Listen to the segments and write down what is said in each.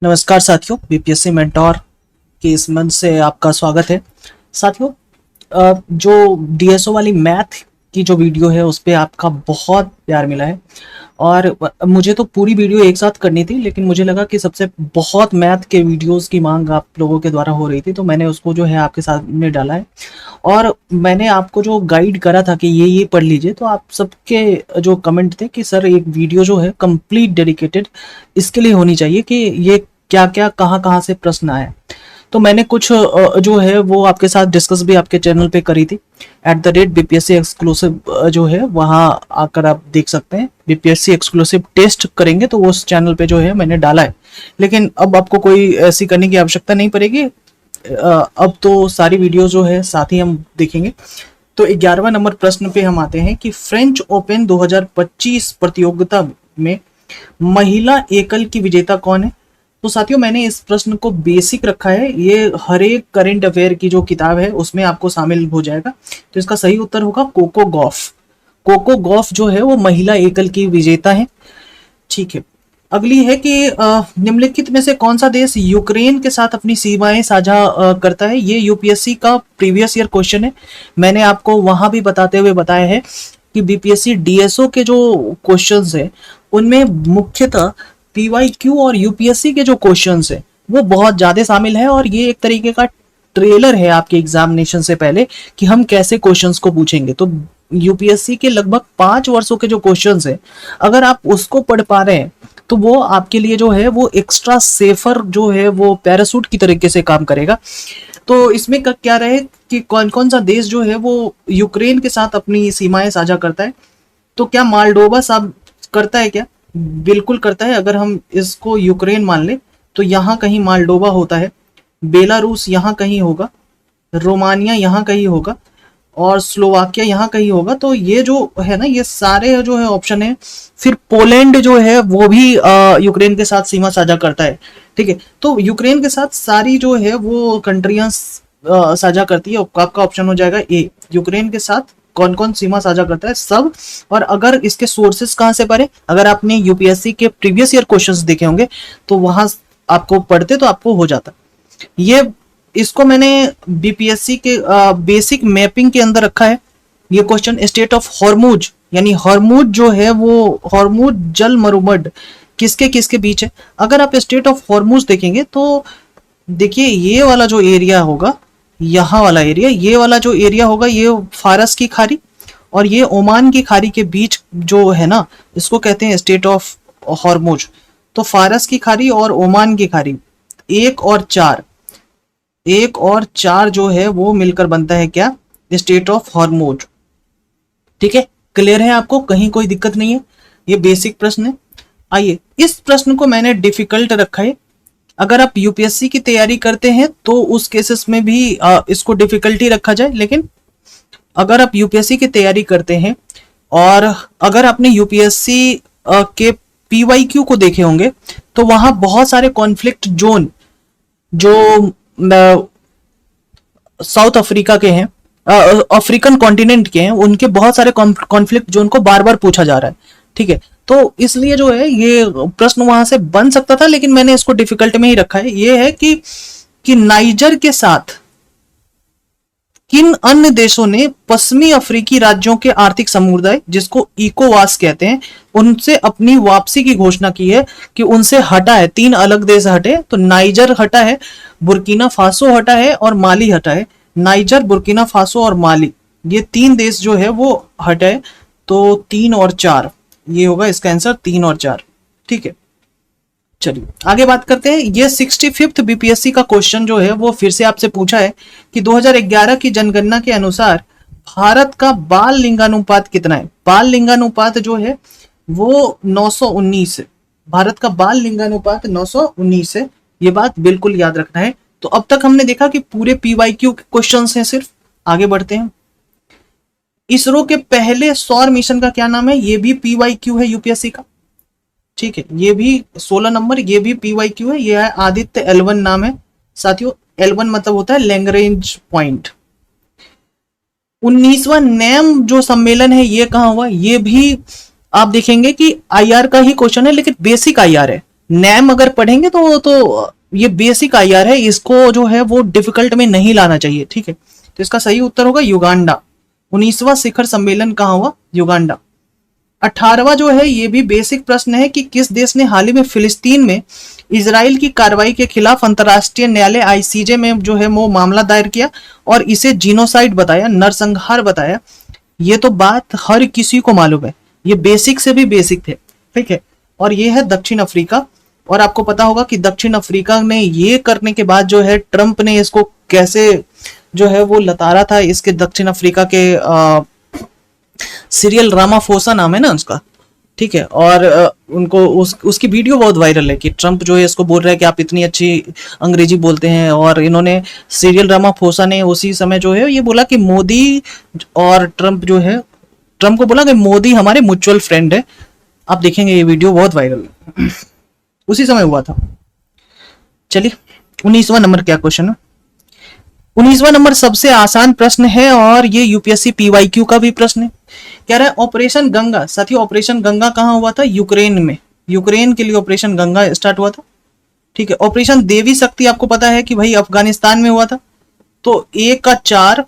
नमस्कार साथियों, BPSC mentor के इस मंच से आपका स्वागत है। साथियों, जो डीएसओ वाली मैथ की जो वीडियो है उस पे आपका बहुत प्यार मिला है और मुझे तो पूरी वीडियो एक साथ करनी थी, लेकिन मुझे लगा कि सबसे बहुत मैथ के वीडियोस की मांग आप लोगों के द्वारा हो रही थी, तो मैंने उसको जो है आपके सामने डाला है। और मैंने आपको जो गाइड करा था कि ये पढ़ लीजिए, तो आप सबके जो कमेंट थे कि सर एक वीडियो जो है कंप्लीट डेडिकेटेड इसके लिए होनी चाहिए कि ये क्या क्या कहाँ कहाँ से प्रश्न आए। तो मैंने कुछ जो है वो आपके साथ डिस्कस भी आपके चैनल पे करी थी। @BPSC एक्सक्लूसिव जो है वहाँ आकर आप देख सकते हैं। बीपीएससी एक्सक्लूसिव टेस्ट करेंगे तो वो उस चैनल पे जो है मैंने डाला है, लेकिन अब आपको कोई ऐसी करने की आवश्यकता नहीं पड़ेगी। अब तो सारी वीडियो जो है साथ ही हम देखेंगे। तो 11वां नंबर प्रश्न पे हम आते हैं कि फ्रेंच ओपन 2025 प्रतियोगिता में महिला एकल की विजेता कौन है। तो साथियों, मैंने इस प्रश्न को बेसिक रखा है, ये हर एक करंट अफेयर की जो किताब है उसमें आपको शामिल हो जाएगा। तो इसका सही उत्तर होगा कोको गॉफ। कोको गॉफ जो है वो महिला एकल की विजेता है। ठीक है, अगली है कि निम्नलिखित में से कौन सा देश यूक्रेन के साथ अपनी सीमाएं साझा करता है। ये यूपीएससी का प्रीवियस ईयर क्वेश्चन है। मैंने आपको वहां भी बताते हुए बताया है कि बीपीएससी डीएसओ के जो क्वेश्चंस है उनमें मुख्यतः पीवाईक्यू और यूपीएससी के जो क्वेश्चंस है वो बहुत ज्यादा शामिल है, और ये एक तरीके का ट्रेलर है आपके एग्जामिनेशन से पहले कि हम कैसे क्वेश्चंस को पूछेंगे। तो यूपीएससी के लगभग 5 वर्षों के जो क्वेश्चंस है, अगर आप उसको पढ़ पा रहे हैं तो वो आपके लिए जो है वो एक्स्ट्रा सेफर जो है वो पैरासूट की तरीके से काम करेगा। तो इसमें क्या रहे कि कौन कौन सा देश जो है वो यूक्रेन के साथ अपनी सीमाएं साझा करता है। तो क्या मालडोवा साहब करता है क्या? बिल्कुल करता है। अगर हम इसको यूक्रेन मान ले तो यहाँ कहीं मालडोवा होता है, बेलारूस यहाँ कहीं होगा, रोमानिया यहाँ कहीं होगा और स्लोवाकिया यहाँ कहीं होगा। तो ये जो है ना, ये सारे जो है ऑप्शन है। फिर पोलैंड जो है वो भी यूक्रेन के साथ सीमा साझा करता है। ठीक है, तो यूक्रेन के साथ सारी जो है वो कंट्रियां साझा करती है। आपका ऑप्शन हो जाएगा ए, यूक्रेन के साथ कौन कौन सीमा साझा करता है सब। और अगर इसके सोर्सेस कहाँ से पढ़े, अगर आपने यूपीएससी के प्रीवियस ईयर क्वेश्चंस देखे होंगे तो वहां आपको पढ़ते तो आपको हो जाता। ये इसको मैंने बीपीएससी के बेसिक मैपिंग के अंदर रखा है। ये क्वेश्चन स्टेट ऑफ हॉर्मुज, यानी हॉर्मुज जो है वो हॉर्मुज जल मरुमड किसके किसके बीच है। अगर आप स्टेट ऑफ हॉर्मुज देखेंगे तो देखिए ये वाला जो एरिया होगा, यहाँ वाला एरिया, ये वाला जो एरिया होगा ये फारस की खाड़ी और ये ओमान की खाड़ी के बीच जो है ना, इसको कहते हैं स्टेट ऑफ हॉर्मुज। तो फारस की खाड़ी और ओमान की खाड़ी, 1 और 4 जो है वो मिलकर बनता है क्या? State of Hormuz. ठीक है, क्लियर है आपको? कहीं कोई दिक्कत नहीं है? ये बेसिक प्रश्न है। आइए, इस प्रश्न को मैंने डिफिकल्ट रखा है। अगर आप यूपीएससी की तैयारी करते हैं तो उस केसेस में भी इसको डिफिकल्टी रखा जाए, लेकिन अगर आप यूपीएससी की तैयारी करते हैं और अगर आपने यूपीएससी के पीवाईक्यू को देखे होंगे तो वहां बहुत सारे कॉन्फ्लिक्ट जोन जो साउथ अफ्रीका के हैं, अफ्रीकन कॉन्टिनेंट के हैं, उनके बहुत सारे कॉन्फ्लिक्ट जोन को बार बार पूछा जा रहा है। ठीक है, तो इसलिए जो है ये प्रश्न वहां से बन सकता था, लेकिन मैंने इसको डिफिकल्ट में ही रखा है। ये है कि नाइजर के साथ किन अन्य देशों ने पश्चिमी अफ्रीकी राज्यों के आर्थिक समुदाय, जिसको इकोवास कहते हैं, उनसे अपनी वापसी की घोषणा की है कि उनसे हटा है। 3 अलग देश हटे, तो नाइजर हटा है, बुर्किना फासो हटा है और माली हटा है। नाइजर, बुर्किना फासो और माली, ये 3 देश जो है वो हटे। तो 3 और 4 ये होगा इसका आंसर, 3 और 4। ठीक है, चलिए आगे बात करते हैं। ये 65th बीपीएससी का क्वेश्चन जो है वो फिर से आपसे पूछा है कि 2011 की जनगणना के अनुसार भारत का बाल लिंगानुपात कितना है। बाल लिंगानुपात जो है वो 919 है। भारत का बाल लिंगानुपात 919 है, ये बात बिल्कुल याद रखना है। तो अब तक हमने देखा कि पूरे पीवाईक्यू के क्वेश्चंस हैं सिर्फ। आगे बढ़ते हैं। इसरो के पहले सौर मिशन का क्या नाम है? ये भी पीवाईक्यू है यूपीएससी का। ठीक है, ये भी 16 नंबर, ये भी पीवाईक्यू है। ये है आदित्य L1 नाम है साथियों। L1 मतलब होता है लैग्रेंज पॉइंट। 19वां नैम जो सम्मेलन है ये कहाँ हुआ? ये भी आप देखेंगे कि आईआर का ही क्वेश्चन है, लेकिन बेसिक आईआर है। नैम अगर पढ़ेंगे तो ये बेसिक आईआर है, इसको जो है वो डिफिकल्ट में नहीं लाना चाहिए, ठीक है। तो इसका सही उत्तर होगा युगांडा। 19वां शिखर सम्मेलन कहाँ हुआ? युगांडा। 18वां जो है ये भी बेसिक प्रश्न है कि किस देश ने हाल ही में फिलिस्तीन में इजराइल की कार्रवाई के खिलाफ अंतरराष्ट्रीय न्यायालय आईसीजे में जो है वो मामला दायर किया और इसे जीनोसाइड बताया, नरसंहार बताया। ये तो बात हर किसी को मालूम है, ये बेसिक से भी बेसिक थे, ठीक है। और ये है दक्षिण अफ्रीका। और आपको पता होगा कि दक्षिण अफ्रीका ने ये करने के बाद जो है ट्रंप ने इसको कैसे जो है वो लताड़ा था। इसके दक्षिण अफ्रीका के सीरियल रामाफोसा नाम है ना उसका, ठीक है। और उनको उसकी वीडियो बहुत वायरल है कि ट्रंप जो है इसको बोल रहा है कि आप इतनी अच्छी अंग्रेजी बोलते हैं। और इन्होंने सीरियल रामाफोसा ने उसी समय जो है ये बोला कि मोदी और ट्रंप जो है, ट्रंप को बोला कि मोदी हमारे म्यूचुअल फ्रेंड है। आप देखेंगे ये वीडियो बहुत वायरल है, उसी समय हुआ था। चलिए 19वां नंबर क्या क्वेश्चन है? 19वां नंबर सबसे आसान प्रश्न है और ये यूपीएससी पीवाईक्यू का भी प्रश्न है। कह रहा है ऑपरेशन गंगा। साथियों ऑपरेशन गंगा कहां हुआ था? यूक्रेन में। यूक्रेन के लिए ऑपरेशन गंगा स्टार्ट हुआ था, ठीक है। ऑपरेशन देवी शक्ति आपको पता है कि भाई अफगानिस्तान में हुआ था। तो ए का 4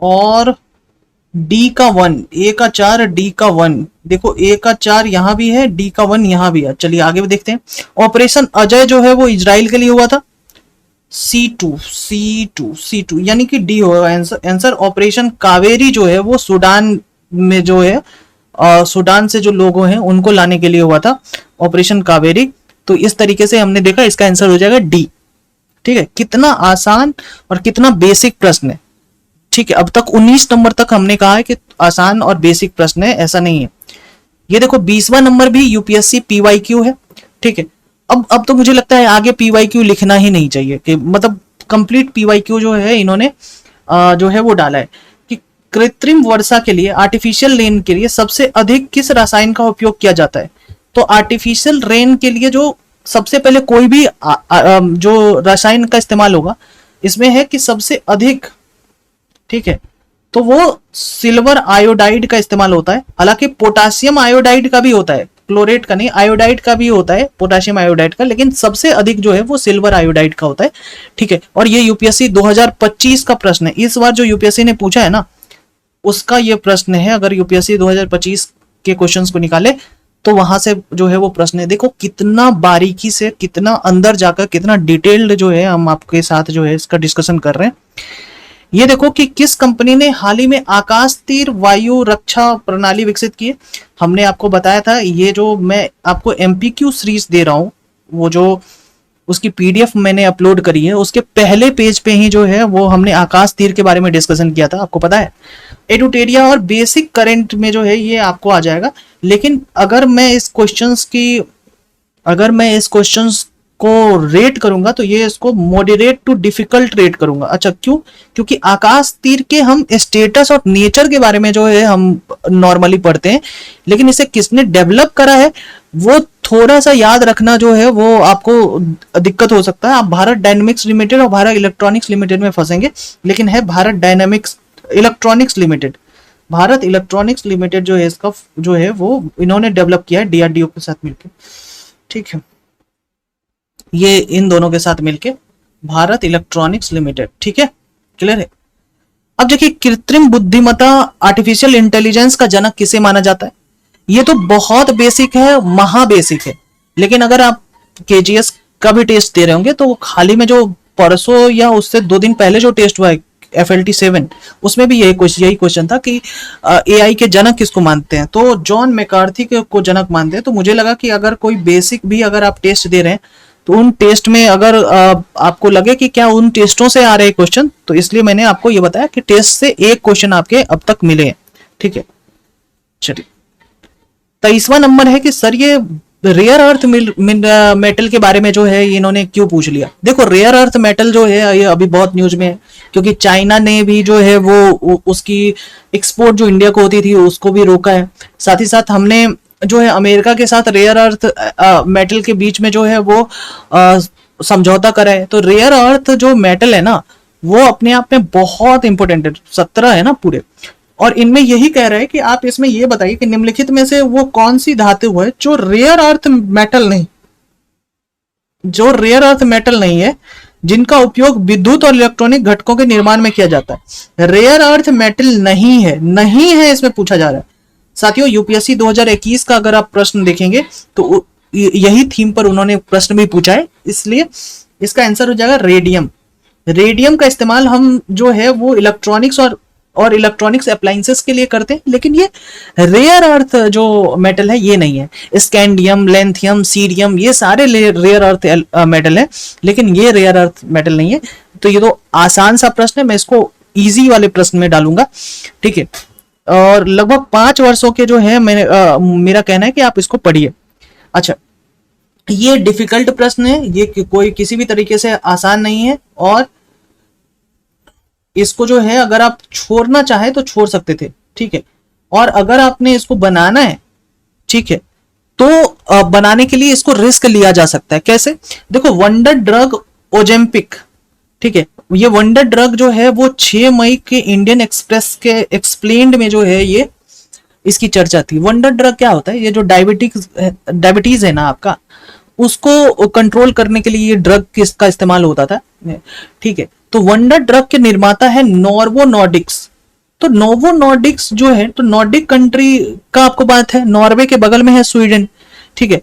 और डी का 1, ए का 4 डी का 1। देखो ए का 4 यहां भी है, डी का 1 यहां भी है। चलिए आगे भी देखते हैं। ऑपरेशन अजय जो है वो इजराइल के लिए हुआ था। C2 यानी कि डी होगा आंसर। ऑपरेशन कावेरी जो है वो सूडान में जो है सूडान से जो लोग हैं उनको लाने के लिए हुआ था ऑपरेशन कावेरी। तो इस तरीके से हमने देखा इसका आंसर हो जाएगा डी, ठीक है। कितना आसान और कितना बेसिक प्रश्न है, ठीक है। अब तक 19 नंबर तक हमने कहा है कि आसान और बेसिक प्रश्न है, ऐसा नहीं है। ये देखो 20वां नंबर भी यूपीएससी पीवाईक्यू है, ठीक है। अब तो मुझे लगता है आगे पीवाईक्यू लिखना ही नहीं चाहिए, कि मतलब कंप्लीट पीवाईक्यू जो है इन्होंने जो है वो डाला है कि कृत्रिम वर्षा के लिए, आर्टिफिशियल रेन के लिए सबसे अधिक किस रसायन का उपयोग किया जाता है? तो आर्टिफिशियल रेन के लिए जो सबसे पहले कोई भी जो रसायन का इस्तेमाल होगा इसमें है कि सबसे अधिक, ठीक है, तो वो सिल्वर आयोडाइड का इस्तेमाल होता है। हालांकि पोटासियम आयोडाइड का भी होता है, क्लोरेट का नहीं, आयोडाइड का भी होता है, पोटासियम आयोडाइड का, लेकिन सबसे अधिक जो है वो सिल्वर आयोडाइड का होता है, ठीक है। और ये यूपीएससी 2025 का प्रश्न है। इस बार जो यूपीएससी ने पूछा है ना उसका ये प्रश्न है। अगर यूपीएससी 2025 के क्वेश्चंस को निकाले तो वहां से जो है वो प्रश्न है। देखो कितना बारीकी से, कितना अंदर जाकर, कितना डिटेल्ड जो है हम आपके साथ जो है इसका डिस्कशन कर रहे हैं। ये देखो कि किस कंपनी ने हाल ही में आकाश तीर वायु रक्षा प्रणाली विकसित की है। हमने आपको बताया था, ये जो मैं आपको एमपीक्यू सीरीज दे रहा हूं वो जो उसकी पीडीएफ मैंने अपलोड करी है उसके पहले पेज पे ही जो है वो हमने आकाश तीर के बारे में डिस्कशन किया था, आपको पता है। एडुटेरिया और बेसिक करंट में जो है ये आपको आ जाएगा। लेकिन अगर मैं इस क्वेश्चंस को रेट करूंगा तो ये इसको मॉडरेट टू डिफिकल्ट रेट करूंगा। अच्छा क्यों? क्योंकि आकाश तीर के हम स्टेटस और नेचर के बारे में जो है हम नॉर्मली पढ़ते हैं, लेकिन इसे किसने डेवलप करा है वो थोड़ा सा याद रखना जो है वो आपको दिक्कत हो सकता है। आप भारत डायनेमिक्स लिमिटेड और भारत इलेक्ट्रॉनिक्स लिमिटेड में फंसेंगे, लेकिन है Bharat dynamics electronics limited. Bharat electronics limited जो है इसका जो है वो इन्होंने डेवलप किया है डीआरडीओ के साथ मिलकर, ठीक है। ये इन दोनों के साथ मिलके भारत इलेक्ट्रॉनिक्स लिमिटेड, ठीक है, क्लियर है। अब देखिए कृत्रिम बुद्धिमत्ता आर्टिफिशियल इंटेलिजेंस का जनक किसे माना जाता है? ये तो बहुत बेसिक है, महा बेसिक है। लेकिन अगर आप केजीएस का भी टेस्ट दे रहे होंगे तो हाल ही में जो परसों या उससे 2 दिन पहले जो टेस्ट हुआ है FLT 7 उसमें भी यही क्वेश्चन था कि एआई के जनक किसको मानते हैं? तो जॉन मैकार्थी को जनक मानते हैं। तो मुझे लगा कि अगर कोई बेसिक भी अगर आप टेस्ट दे रहे हैं तो उन टेस्ट में अगर आपको लगे कि क्या उन टेस्टों से आ रहे क्वेश्चन, तो इसलिए मैंने आपको ये बताया कि टेस्ट से एक क्वेश्चन आपके अब तक मिले हैं, ठीक है। चलिए 23वां नंबर है कि सर ये रेयर अर्थ मेटल के बारे में जो है इन्होंने क्यों पूछ लिया? देखो रेयर अर्थ मेटल जो है ये अभी बहुत न्यूज में है, क्योंकि चाइना ने भी जो है वो उसकी एक्सपोर्ट जो इंडिया को होती थी उसको भी रोका है। साथ ही साथ हमने जो है अमेरिका के साथ रेयर अर्थ मेटल के बीच में जो है वो समझौता करा है। तो रेयर अर्थ जो मेटल है ना वो अपने आप में बहुत इंपॉर्टेंट है, 17 है ना पूरे। और इनमें यही कह रहा है कि आप इसमें ये बताइए कि निम्नलिखित में से वो कौन सी धातु है जो रेयर अर्थ मेटल नहीं, जो रेयर अर्थ मेटल नहीं है, जिनका उपयोग विद्युत और इलेक्ट्रॉनिक घटकों के निर्माण में किया जाता है। रेयर अर्थ मेटल नहीं है, नहीं है इसमें पूछा जा रहा है साथियों। यूपीएससी 2021 का अगर आप प्रश्न देखेंगे तो यही थीम पर उन्होंने प्रश्न भी पूछा है, इसलिए इसका आंसर हो जाएगा रेडियम। रेडियम का इस्तेमाल हम जो है वो इलेक्ट्रॉनिक्स और इलेक्ट्रॉनिक्स अप्लायंसेस के लिए करते हैं, लेकिन ये रेयर अर्थ जो मेटल है ये नहीं है। स्कैंडियम, लेंथियम, सीरियम ये सारे रेयर अर्थ मेटल है, लेकिन ये रेयर अर्थ मेटल नहीं है। तो ये तो आसान सा प्रश्न है, मैं इसको इजी वाले प्रश्न में डालूंगा, ठीक है। और लगभग 5 वर्षों के जो है मेरा कहना है कि आप इसको पढ़िए। अच्छा, ये डिफिकल्ट प्रश्न है, ये कोई किसी भी तरीके से आसान नहीं है, और इसको जो है अगर आप छोड़ना चाहे तो छोड़ सकते थे, ठीक है। और अगर आपने इसको बनाना है, ठीक है, तो बनाने के लिए इसको रिस्क लिया जा सकता है। कैसे? देखो, वंडर ड्रग ओजेम्पिक, ठीक है, ये वंडर ड्रग जो है वो 6 मई के इंडियन एक्सप्रेस के एक्सप्लेन्ड में जो है ये इसकी चर्चा थी। वंडर ड्रग क्या होता है? ये जो डायबिटीज है ना आपका, उसको कंट्रोल करने के लिए ये ड्रग किसका इस्तेमाल होता था, ठीक है। तो वंडर ड्रग के निर्माता है नोवो नॉर्डिक्स। तो नोवो नॉर्डिक्स जो है, तो नॉर्डिक कंट्री का आपको बात है, नॉर्वे के बगल में है स्वीडन, ठीक है,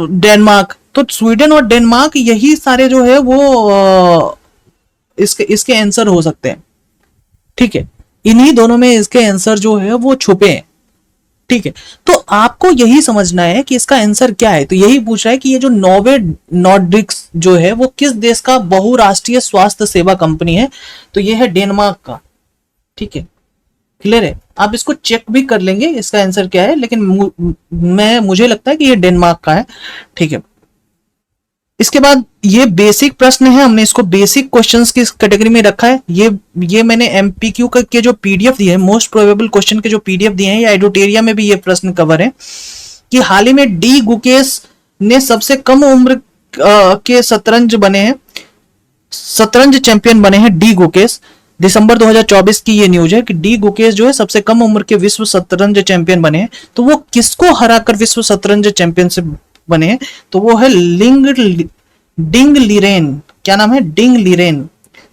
डेनमार्क। तो स्वीडन और डेनमार्क यही सारे जो है वो इसके आंसर हो सकते हैं, ठीक है। इन्हीं दोनों में इसके आंसर जो है वो छुपे हैं, ठीक है। तो आपको यही समझना है कि इसका आंसर क्या है। तो यही पूछ रहा है कि ये जो नोवो नॉर्डिक्स जो है वो किस देश का बहुराष्ट्रीय स्वास्थ्य सेवा कंपनी है। तो ये है डेनमार्क का, ठीक है, क्लियर है। आप इसको चेक भी कर लेंगे इसका आंसर क्या है, लेकिन मुझे लगता है कि ये डेनमार्क का है, ठीक है। इसके बाद ये बेसिक प्रश्न है, हमने इसको बेसिक क्वेश्चंस की कैटेगरी में रखा है। ये मैंने एमपीक्यू के जो पीडीएफ दिए हैं, मोस्ट प्रोबेबल क्वेश्चन के जो पीडीएफ दिए हैं, या एडुटेरिया में भी ये प्रश्न कवर है कि हाल ही में डी गुकेश ने सबसे कम उम्र के शतरंज बने हैं, शतरंज चैंपियन बने हैं डी गुकेश। दिसंबर 2024 की ये न्यूज है कि डी गुकेश जो है सबसे कम उम्र के विश्व शतरंज चैंपियन बने हैं। तो वो किसको हराकर विश्व शतरंज चैंपियनशिप बने हैं? तो वो है डिंग लीरेन। क्या नाम है? Ding Liren.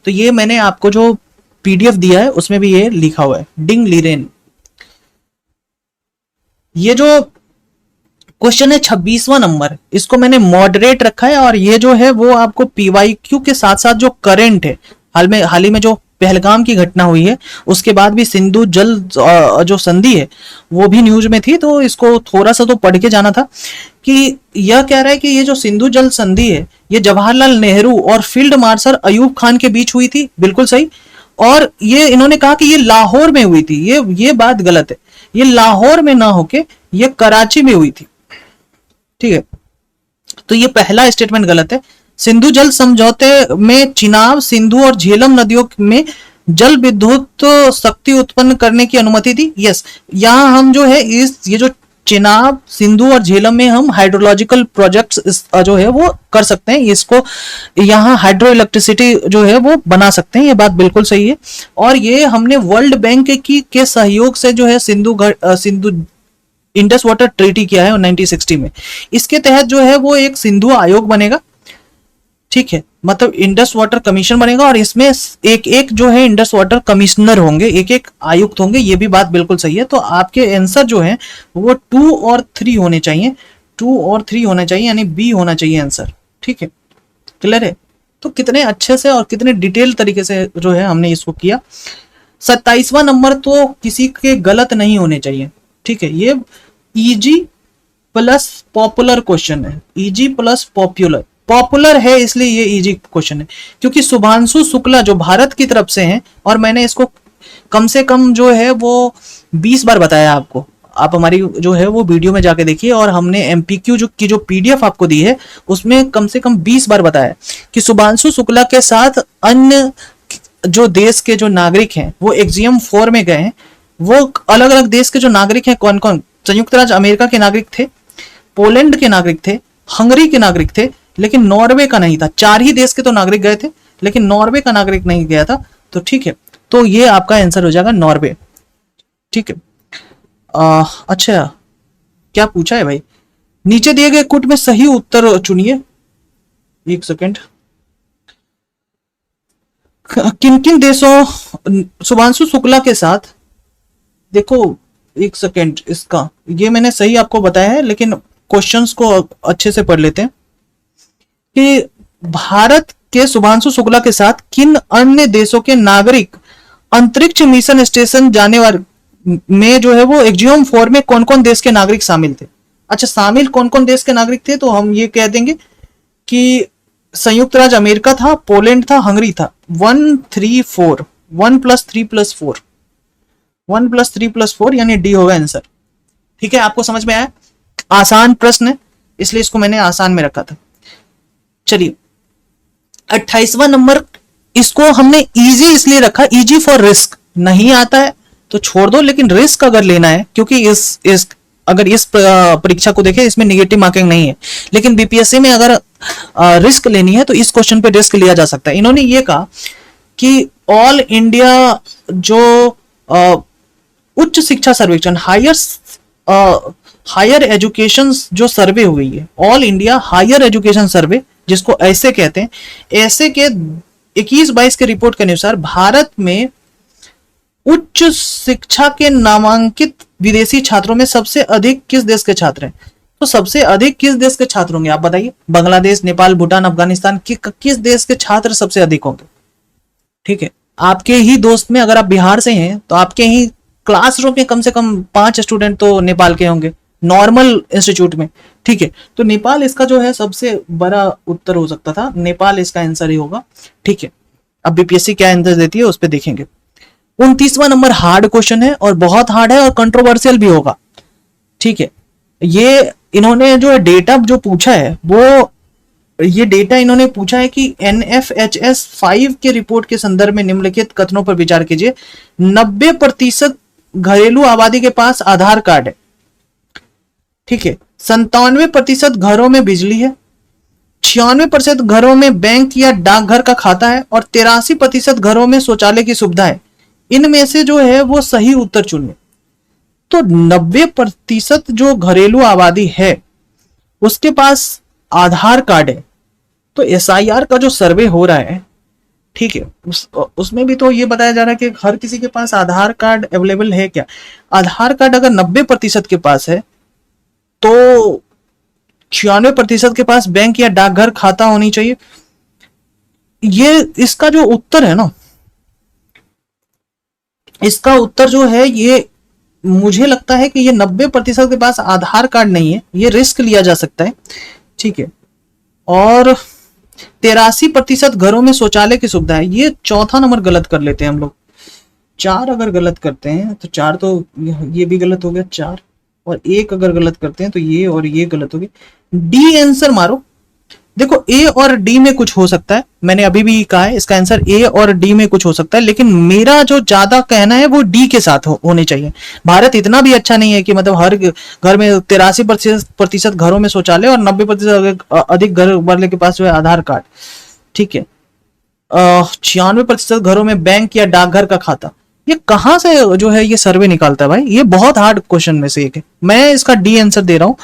तो ये मैंने आपको जो पीडीएफ दिया है उसमें भी ये लिखा हुआ है, डिंग लीरेन। ये जो क्वेश्चन है 26वां नंबर, इसको मैंने मॉडरेट रखा है, और ये जो है वो आपको पीवाईक्यू के साथ साथ जो करंट है, हाल ही में जो पहलगाम की घटना हुई है, उसके बाद भी सिंधु जल जो संधि है वो भी न्यूज में थी। तो इसको थोड़ा सा तो पढ़ के जाना था कि यह कह रहा है कि ये जो सिंधु जल संधि है ये जवाहरलाल नेहरू और फील्ड मार्शल अयूब खान के बीच हुई थी, बिल्कुल सही। और ये इन्होंने कहा कि ये लाहौर में हुई थी, ये बात गलत है। ये लाहौर में ना होके ये कराची में हुई थी, ठीक है। तो ये पहला स्टेटमेंट गलत है। सिंधु जल समझौते में चिनाब, सिंधु और झेलम नदियों में जल विद्युत शक्ति उत्पन्न करने की अनुमति दी। यस, यहाँ हम जो है ये जो चिनाब, सिंधु और झेलम में हम हाइड्रोलॉजिकल प्रोजेक्ट्स जो है वो कर सकते हैं, इसको यहाँ हाइड्रो इलेक्ट्रिसिटी जो है वो बना सकते हैं, ये बात बिल्कुल सही है। और ये हमने वर्ल्ड बैंक के सहयोग से जो है सिंधु इंडस वाटर ट्रीटी किया है 1960 में। इसके तहत जो है वो एक सिंधु आयोग बनेगा, ठीक है, मतलब इंडस वाटर कमीशन बनेगा, और इसमें एक जो है इंडस वाटर कमिश्नर होंगे, एक आयुक्त होंगे, ये भी बात बिल्कुल सही है। तो आपके आंसर जो है वो 2 और 3 होने चाहिए, 2 और 3 होना चाहिए, यानी बी होना चाहिए आंसर, ठीक है, क्लियर है। तो कितने अच्छे से और कितने डिटेल तरीके से जो है हमने इसको किया। 27वां नंबर तो किसी के गलत नहीं होने चाहिए, ठीक है। ये इजी प्लस पॉपुलर क्वेश्चन है, इजी प्लस पॉपुलर है, इसलिए ये इजी क्वेश्चन है, क्योंकि शुभांशु शुक्ला जो भारत की तरफ से हैं, और मैंने इसको कम से कम जो है वो 20 बार बताया आपको। आप हमारी जो है वो वीडियो में जाके देखिए, और हमने एमपीक्यू जो पीडीएफ आपको दी है उसमें कम से कम 20 बार बताया कि शुभांशु शुक्ला के साथ अन्य जो देश के जो नागरिक हैं वो एग्जियम 4 में गए हैं। वो अलग अलग देश के जो नागरिक हैं कौन कौन? संयुक्त राज्य अमेरिका के नागरिक थे, पोलैंड के नागरिक थे, हंगरी के नागरिक थे, लेकिन नॉर्वे का नहीं था। 4 ही देश के तो नागरिक गए थे, लेकिन नॉर्वे का नागरिक नहीं गया था। तो ठीक है, तो ये आपका आंसर हो जाएगा नॉर्वे। ठीक है। अच्छा, क्या पूछा है भाई? नीचे दिए गए कुट में सही उत्तर चुनिए। एक सेकेंड। किन किन देशों शुभांशु शुक्ला के साथ, देखो एक सेकेंड, इसका ये मैंने सही आपको बताया है, लेकिन क्वेश्चंस को अच्छे से पढ़ लेते हैं कि भारत के शुभांशु शुक्ला के साथ किन अन्य देशों के नागरिक अंतरिक्ष मिशन स्टेशन जाने वाले में जो है वो एक्जियोम 4 में कौन कौन देश के नागरिक शामिल थे? अच्छा, शामिल कौन कौन देश के नागरिक थे, तो हम ये कह देंगे कि संयुक्त राज्य अमेरिका था, पोलैंड था, हंगरी था। 1 3 4, 1+3+4, 1+3+4 यानी डी होगा आंसर। ठीक है, आपको समझ में आया? आसान प्रश्न है, इसलिए इसको मैंने आसान में रखा था। चलिए 28वां नंबर, इसको हमने इजी इसलिए रखा, इजी फॉर रिस्क। नहीं आता है तो छोड़ दो, लेकिन रिस्क अगर लेना है, क्योंकि इस अगर इस परीक्षा को देखें, इसमें निगेटिव मार्किंग नहीं है, लेकिन बीपीएससी में अगर रिस्क लेनी है तो इस क्वेश्चन पे रिस्क लिया जा सकता है। इन्होंने ये कहा कि ऑल इंडिया जो उच्च शिक्षा सर्वेक्षण, हायर एजुकेशन जो सर्वे हुई है, ऑल इंडिया हायर एजुकेशन सर्वे जिसको ऐसे कहते हैं, ऐसे के 21-22 के रिपोर्ट के अनुसार भारत में उच्च शिक्षा के नामांकित विदेशी छात्रों में सबसे अधिक किस देश के छात्र हैं? तो सबसे अधिक किस देश के छात्र होंगे आप बताइए? बांग्लादेश, नेपाल, भूटान, अफगानिस्तान, किस देश के छात्र सबसे अधिक होंगे? ठीक है, आपके ही दोस्त में अगर आप बिहार से हैं तो आपके ही क्लासरूम में कम से कम 5 स्टूडेंट तो नेपाल के होंगे, नॉर्मल इंस्टीट्यूट में। ठीक है, तो नेपाल इसका जो है सबसे बड़ा उत्तर हो सकता था, नेपाल इसका आंसर ही होगा। ठीक है, अब बीपीएससी क्या आंसर देती है उस पर देखेंगे। 29वां नंबर हार्ड क्वेश्चन है, और बहुत हार्ड है और कंट्रोवर्शियल भी होगा। ठीक है, ये इन्होंने जो डेटा जो पूछा है वो, ये डेटा इन्होंने पूछा है कि NFHS 5 के रिपोर्ट के संदर्भ में निम्नलिखित कथनों पर विचार कीजिए। 90% घरेलू आबादी के पास आधार कार्ड है। ठीक है, 97% घरों में बिजली है, 96% घरों में बैंक या डाकघर का खाता है, और 83% घरों में शौचालय की सुविधा है। इनमें से जो है वो सही उत्तर चुनिए। तो 90% जो घरेलू आबादी है उसके पास आधार कार्ड है, तो SIR का जो सर्वे हो रहा है, ठीक है, उसमें भी तो ये बताया जा रहा है कि हर किसी के पास आधार कार्ड अवेलेबल है क्या? आधार कार्ड अगर 90% के पास है तो 96% के पास बैंक या डाकघर खाता होनी चाहिए। ये इसका जो उत्तर है ना, इसका उत्तर जो है ये मुझे लगता है कि ये 90% के पास आधार कार्ड नहीं है, ये रिस्क लिया जा सकता है। ठीक है, और 83% घरों में शौचालय की सुविधा है। ये चौथा नंबर गलत कर लेते हैं हम लोग। 4 अगर गलत करते हैं तो 4 तो ये भी गलत हो गया 4, और 1 अगर गलत करते हैं तो ये और ये गलत हो गया। डी आंसर मारो। देखो ए और डी में कुछ हो सकता है, मैंने अभी भी कहा है इसका आंसर ए और डी में कुछ हो सकता है, लेकिन मेरा जो ज्यादा कहना है वो डी के साथ होने चाहिए। भारत इतना भी अच्छा नहीं है कि मतलब हर घर में 83% घरों में शौचालय और 90% अधिक घर वाले के पास जो है आधार कार्ड। ठीक है, 96% घरों में बैंक या डाकघर का खाता। ये कहां से जो है ये सर्वे निकालता है भाई? ये बहुत हार्ड क्वेश्चन में से एक है। मैं इसका डी आंसर दे रहा हूं,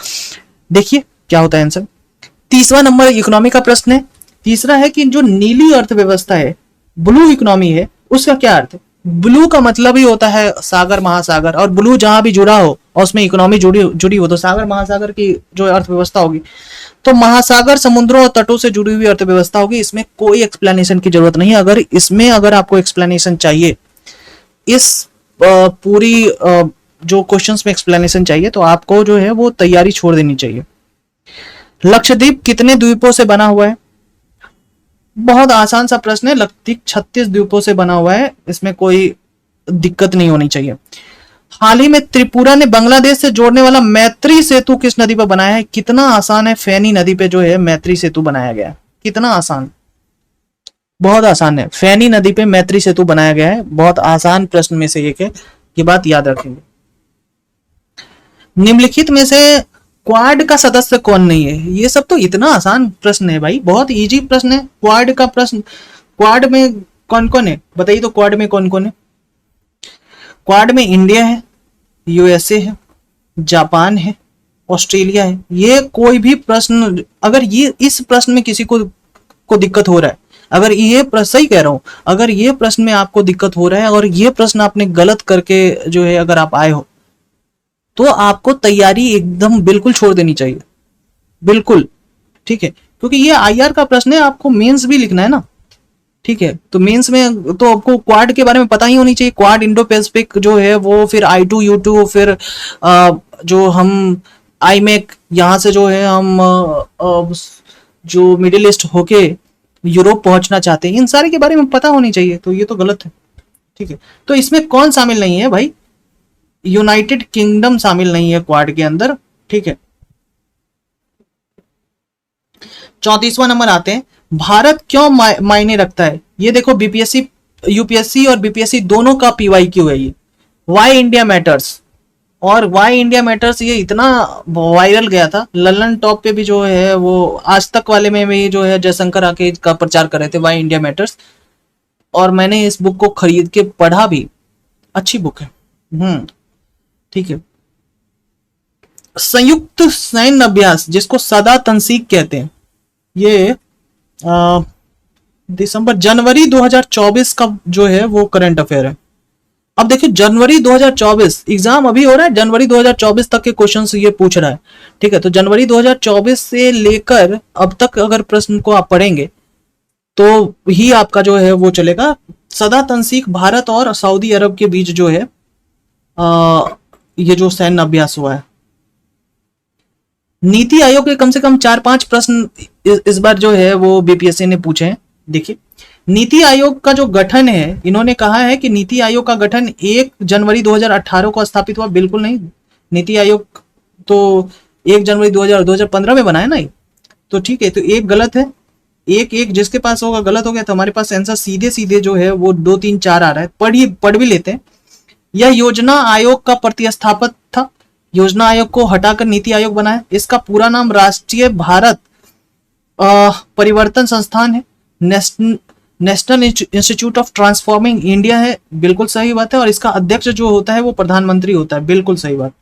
देखिए क्या होता है आंसर। 30वां नंबर इकोनॉमी का प्रश्न है। तीसरा है कि जो नीली अर्थव्यवस्था है, ब्लू इकोनॉमी है, उसका क्या अर्थ है? ब्लू का मतलब ही होता है सागर महासागर, और ब्लू जहां भी जुड़ा हो और उसमें इकोनॉमी जुड़ी हो तो सागर महासागर की जो अर्थव्यवस्था होगी, तो महासागर, समुद्रों और तटों से जुड़ी हुई अर्थव्यवस्था होगी। इसमें कोई एक्सप्लेनेशन की जरूरत नहीं है। अगर आपको एक्सप्लेनेशन चाहिए, इस पूरी जो क्वेश्चंस में एक्सप्लेनेशन चाहिए, तो आपको जो है वो तैयारी छोड़ देनी चाहिए। लक्षद्वीप कितने द्वीपों से बना हुआ है? बहुत आसान सा प्रश्न है। लक्षद्वीप 36 द्वीपों से बना हुआ है, इसमें कोई दिक्कत नहीं होनी चाहिए। हाल ही में त्रिपुरा ने बांग्लादेश से जोड़ने वाला मैत्री सेतु किस नदी पर बनाया है? कितना आसान है, फेनी नदी पे जो है मैत्री सेतु बनाया गया है। कितना आसान, बहुत आसान है। फेनी नदी पे मैत्री सेतु बनाया गया है, बहुत आसान प्रश्न में से एक है, ये बात याद रखेंगे। निम्नलिखित में से क्वाड का सदस्य कौन नहीं है? ये सब तो इतना आसान प्रश्न है भाई, बहुत इजी प्रश्न है। क्वाड का प्रश्न, क्वाड में कौन कौन है बताइए? तो क्वाड में कौन कौन है? क्वाड में इंडिया है, यूएसए है, जापान है, ऑस्ट्रेलिया है। ये कोई भी प्रश्न, अगर ये इस प्रश्न में किसी को दिक्कत हो रहा है, अगर ये प्रश्न, सही कह रहा हूं, अगर ये प्रश्न में आपको दिक्कत हो रहा है और ये प्रश्न आपने गलत करके जो है अगर आप आए हो, तो आपको तैयारी एकदम बिल्कुल छोड़ देनी चाहिए, बिल्कुल। ठीक है, क्योंकि ये आईआर का प्रश्न है, आपको मेंस भी लिखना है ना। ठीक है, तो मेंस में तो आपको क्वाड के बारे में पता ही होनी चाहिए। क्वाड इंडो पैसिफिक जो है वो, फिर I2U2, फिर जो हम आईमेक, यहाँ से जो है हम जो मिडिल ईस्ट होके यूरोप पहुंचना चाहते हैं, इन सारे के बारे में पता होनी चाहिए। तो ये तो गलत है। ठीक है, तो इसमें कौन शामिल नहीं है भाई? यूनाइटेड किंगडम शामिल नहीं है क्वाड के अंदर। ठीक है, 34वां नंबर आते हैं, भारत क्यों मायने रखता है? ये देखो, बीपीएससी, यूपीएससी और बीपीएससी दोनों का PYQ है ये, वाई इंडिया मैटर्स। और वाई इंडिया मैटर्स ये इतना वायरल गया था, ललन टॉप पे भी जो है वो, आज तक वाले में भी जो है जयशंकर आके इसका प्रचार कर रहे थे, वाई इंडिया मैटर्स। और मैंने इस बुक को खरीद के पढ़ा भी, अच्छी बुक है। ठीक है, संयुक्त सैन्य अभ्यास जिसको सदा तंसीक कहते हैं, ये जनवरी 2024 का जो है वो करंट अफेयर है। अब देखिए, जनवरी 2024 एग्जाम अभी हो रहा है, जनवरी 2024 तक के क्वेश्चंस ये पूछ रहा है। ठीक है, तो जनवरी 2024 से लेकर अब तक अगर प्रश्न को आप पढ़ेंगे तो ही आपका जो है वो चलेगा। सदा तंसीक भारत और सऊदी अरब के बीच जो है ये जो सैन्य अभ्यास हुआ है। नीति आयोग के कम से कम 4-5 प्रश्न इस बार जो है वो बीपीएससी ने पूछे हैं। देखिए, नीति आयोग का जो गठन है, इन्होंने कहा है कि नीति आयोग का गठन 1 जनवरी 2018 को स्थापित हुआ। बिल्कुल नहीं, नीति आयोग तो 1 जनवरी 2015 में बना है ना। तो ठीक है, तो एक गलत है, एक जिसके पास होगा गलत हो गया। तो हमारे पास आंसर सीधे सीधे जो है वो 2 3 4 आ रहा है। पढ़ भी लेते हैं। यह योजना आयोग का प्रतिस्थापक था, योजना आयोग को हटाकर नीति आयोग बना है। इसका पूरा नाम राष्ट्रीय भारत परिवर्तन संस्थान है, national institute of transforming India है। बिल्कुल सही बात है। और इसका अध्यक्ष जो होता है वो प्रधानमंत्री होता है। बिल्कुल सही बात,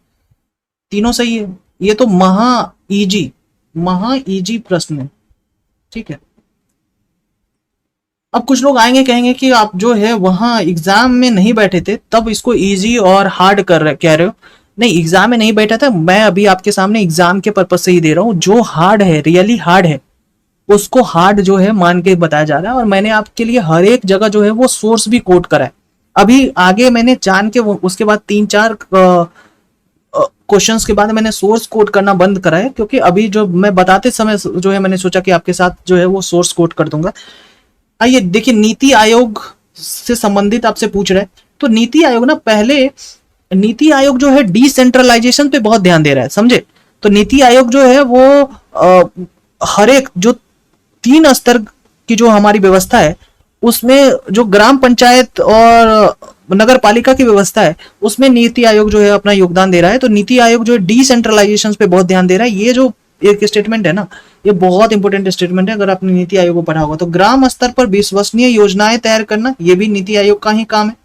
तीनों सही है। ये तो महा इजी प्रश्न है। ठीक है, अब कुछ लोग आएंगे कहेंगे कि आप जो है वहां एग्जाम में नहीं बैठे थे तब इसको इजी और हार्ड कह रहे हो। नहीं, एग्जाम में नहीं बैठा था मैं, अभी आपके सामने एग्जाम के पर्पज से ही दे रहा हूँ। जो हार्ड है, रियली हार्ड है, उसको हार्ड जो है मान के बताया जा रहा है। और मैंने आपके लिए हर एक जगह जो है वो सोर्स भी कोट करा है। अभी आगे मैंने जान के उसके बाद 3-4 क्वेश्चंस के बाद मैंने सोर्स कोट करना बंद करा है, क्योंकि अभी जो मैं बताते समय जो है मैंने सोचा कि आपके साथ जो है वो सोर्स कोट कर दूंगा। आइए देखिए, नीति आयोग से संबंधित आपसे पूछ रहे हैं। तो नीति आयोग ना, पहले नीति आयोग जो है डिसेंट्रलाइजेशन पे बहुत ध्यान दे रहा है, समझे। तो नीति आयोग जो है वो हर एक जो 3 स्तर की जो हमारी व्यवस्था है, उसमें जो ग्राम पंचायत और नगर पालिका की व्यवस्था है, उसमें नीति आयोग जो है अपना योगदान दे रहा है। तो नीति आयोग जो है डिसेंट्रलाइजेशन पे बहुत ध्यान दे रहा है। ये जो एक स्टेटमेंट है ना, ये बहुत इंपॉर्टेंट स्टेटमेंट है। अगर आपने नीति आयोग को पढ़ा होगा तो ग्राम स्तर पर विश्वसनीय योजनाएं तैयार करना, ये भी नीति आयोग का ही काम है।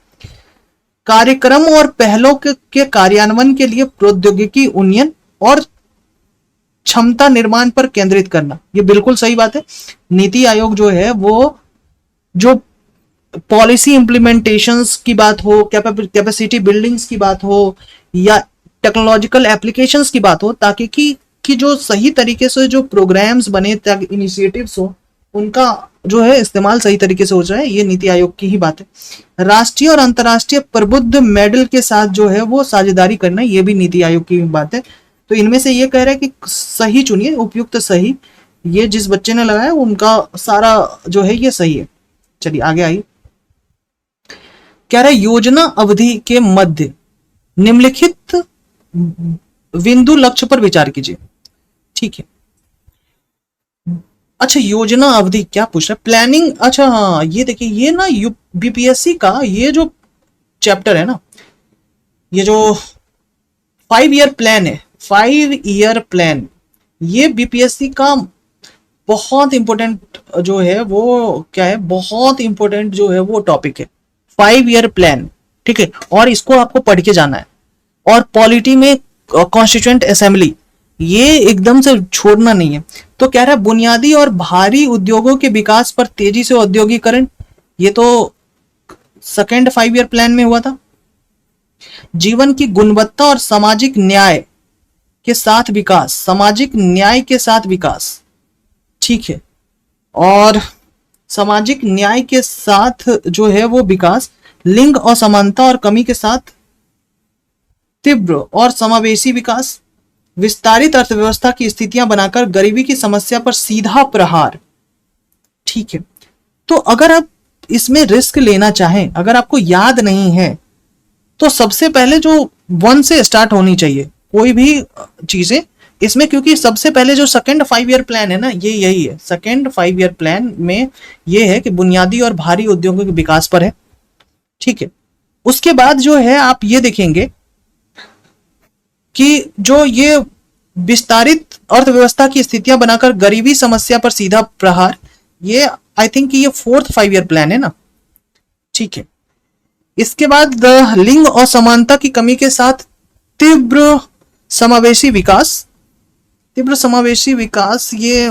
कार्यक्रम और पहलों के कार्यान्वयन के लिए प्रौद्योगिकी उन्नयन और क्षमता निर्माण पर केंद्रित करना, ये बिल्कुल सही बात है। नीति आयोग जो है वो जो पॉलिसी इंप्लीमेंटेशंस की बात हो, कैपेसिटी बिल्डिंग्स की बात हो, या टेक्नोलॉजिकल एप्लीकेशंस की बात हो, ताकि कि जो सही तरीके से जो प्रोग्राम्स बने, इनिशिएटिव्स हो, उनका जो है इस्तेमाल सही तरीके से हो जाए, ये नीति आयोग की ही बात है। राष्ट्रीय और अंतर्राष्ट्रीय प्रबुद्ध मेडल के साथ जो है वो साझेदारी करना, ये भी नीति आयोग की बात है। तो इनमें से ये कह रहा है कि सही चुनिए, उपयुक्त सही। ये जिस बच्चे ने लगाया उनका सारा जो है ये सही है। चलिए आगे आइए। कह रहा है योजना अवधि के मध्य निम्नलिखित बिंदु लक्ष्य पर विचार कीजिए। ठीक है, अच्छा, योजना अवधि क्या पूछ रहा है? प्लानिंग। अच्छा हाँ, ये देखिए, ये ना बीपीएससी का ये जो चैप्टर है ना, ये जो 5 ईयर प्लान है, 5 ईयर प्लान, ये बीपीएससी का बहुत इंपॉर्टेंट जो है वो क्या है, बहुत इंपॉर्टेंट जो है वो टॉपिक है, 5 ईयर प्लान। ठीक है, और इसको आपको पढ़ के जाना है। और पॉलिटी में कॉन्स्टिट्यूएंट असेंबली, ये एकदम से छोड़ना नहीं है। तो कह रहा है बुनियादी और भारी उद्योगों के विकास पर तेजी से औद्योगिकरण, ये तो सेकेंड 5 ईयर प्लान में हुआ था। जीवन की गुणवत्ता और सामाजिक न्याय के साथ विकास, सामाजिक न्याय के साथ विकास, ठीक है। और सामाजिक न्याय के साथ जो है वो विकास, लिंग असमानता और कमी के साथ तीव्र और समावेशी विकास, विस्तारित अर्थव्यवस्था की स्थितियां बनाकर गरीबी की समस्या पर सीधा प्रहार, ठीक है। तो अगर आप इसमें रिस्क लेना चाहें, अगर आपको याद नहीं है, तो सबसे पहले जो 1 से स्टार्ट होनी चाहिए कोई भी चीजें इसमें, क्योंकि सबसे पहले जो सेकेंड 5 ईयर प्लान है ना, ये यही है। सेकेंड 5 ईयर प्लान में ये है कि बुनियादी और भारी उद्योगों के विकास पर है, ठीक है। उसके बाद जो है आप ये देखेंगे कि जो ये विस्तारित अर्थव्यवस्था की स्थितियां बनाकर गरीबी समस्या पर सीधा प्रहार, ये आई थिंक ये 4th 5 ईयर प्लान है ना, ठीक है। इसके बाद लिंग असमानता की कमी के साथ तीव्र समावेशी विकास, तीव्र समावेशी विकास ये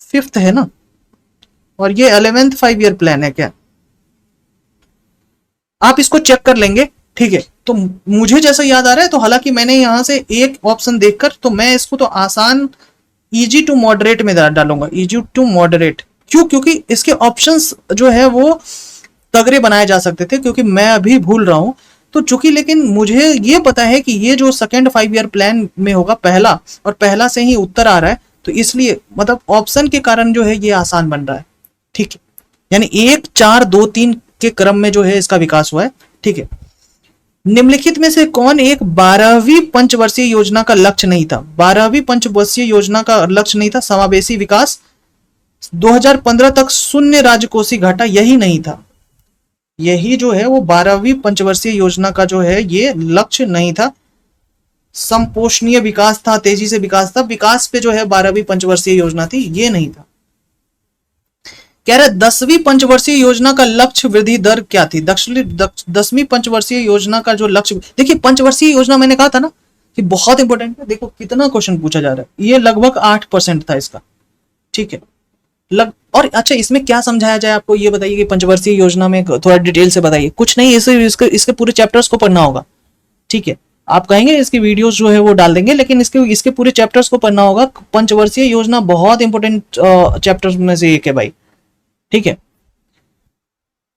5th है ना, और ये 11th 5 ईयर प्लान है क्या, आप इसको चेक कर लेंगे, ठीक है। तो मुझे जैसा याद आ रहा है, तो हालांकि मैंने यहां से एक ऑप्शन देखकर, तो मैं इसको तो आसान इजी टू मॉडरेट में डालूंगा, इजी टू मॉडरेट। क्यों? क्योंकि इसके ऑप्शंस जो है वो तगड़े बनाए जा सकते थे, क्योंकि मैं अभी भूल रहा हूं। तो चूंकि लेकिन मुझे ये पता है कि ये जो सेकेंड 5 ईयर प्लान में होगा पहला, और पहला से ही उत्तर आ रहा है, तो इसलिए मतलब ऑप्शन के कारण जो है ये आसान बन रहा है, ठीक है। यानी 1 4 2 3 के क्रम में जो है इसका विकास हुआ है, ठीक है। निम्नलिखित में से कौन एक 12वीं पंचवर्षीय योजना का लक्ष्य नहीं था? 12वीं पंचवर्षीय योजना का लक्ष्य नहीं था समावेशी विकास, 2015 तक शून्य राजकोषीय घाटा, यही नहीं था। यही जो है वो 12वीं पंचवर्षीय योजना का जो है ये लक्ष्य नहीं था। संपोषणीय विकास था, तेजी से विकास था, विकास पे जो है 12वीं पंचवर्षीय योजना थी, ये नहीं था। कह रहे 10वीं पंचवर्षीय योजना का लक्ष्य वृद्धि दर क्या थी? 10वीं पंचवर्षीय योजना का जो लक्ष्य, देखिए पंचवर्षीय योजना मैंने कहा था ना कि बहुत इंपॉर्टेंट है। देखो कितना क्वेश्चन पूछा जा रहा है, ये लगभग 8% था इसका, ठीक है। और अच्छा इसमें क्या समझाया जाए आपको ये बताइए कि पंचवर्षीय योजना में थोड़ा डिटेल से बताइए। कुछ नहीं, इसके पूरे चैप्टर्स को पढ़ना होगा, ठीक है। आप कहेंगे इसकी वीडियोस जो है वो डाल देंगे, लेकिन इसके पूरे चैप्टर्स को पढ़ना होगा। पंचवर्षीय योजना बहुत इंपॉर्टेंट चैप्टर्स में से एक है भाई, ठीक है।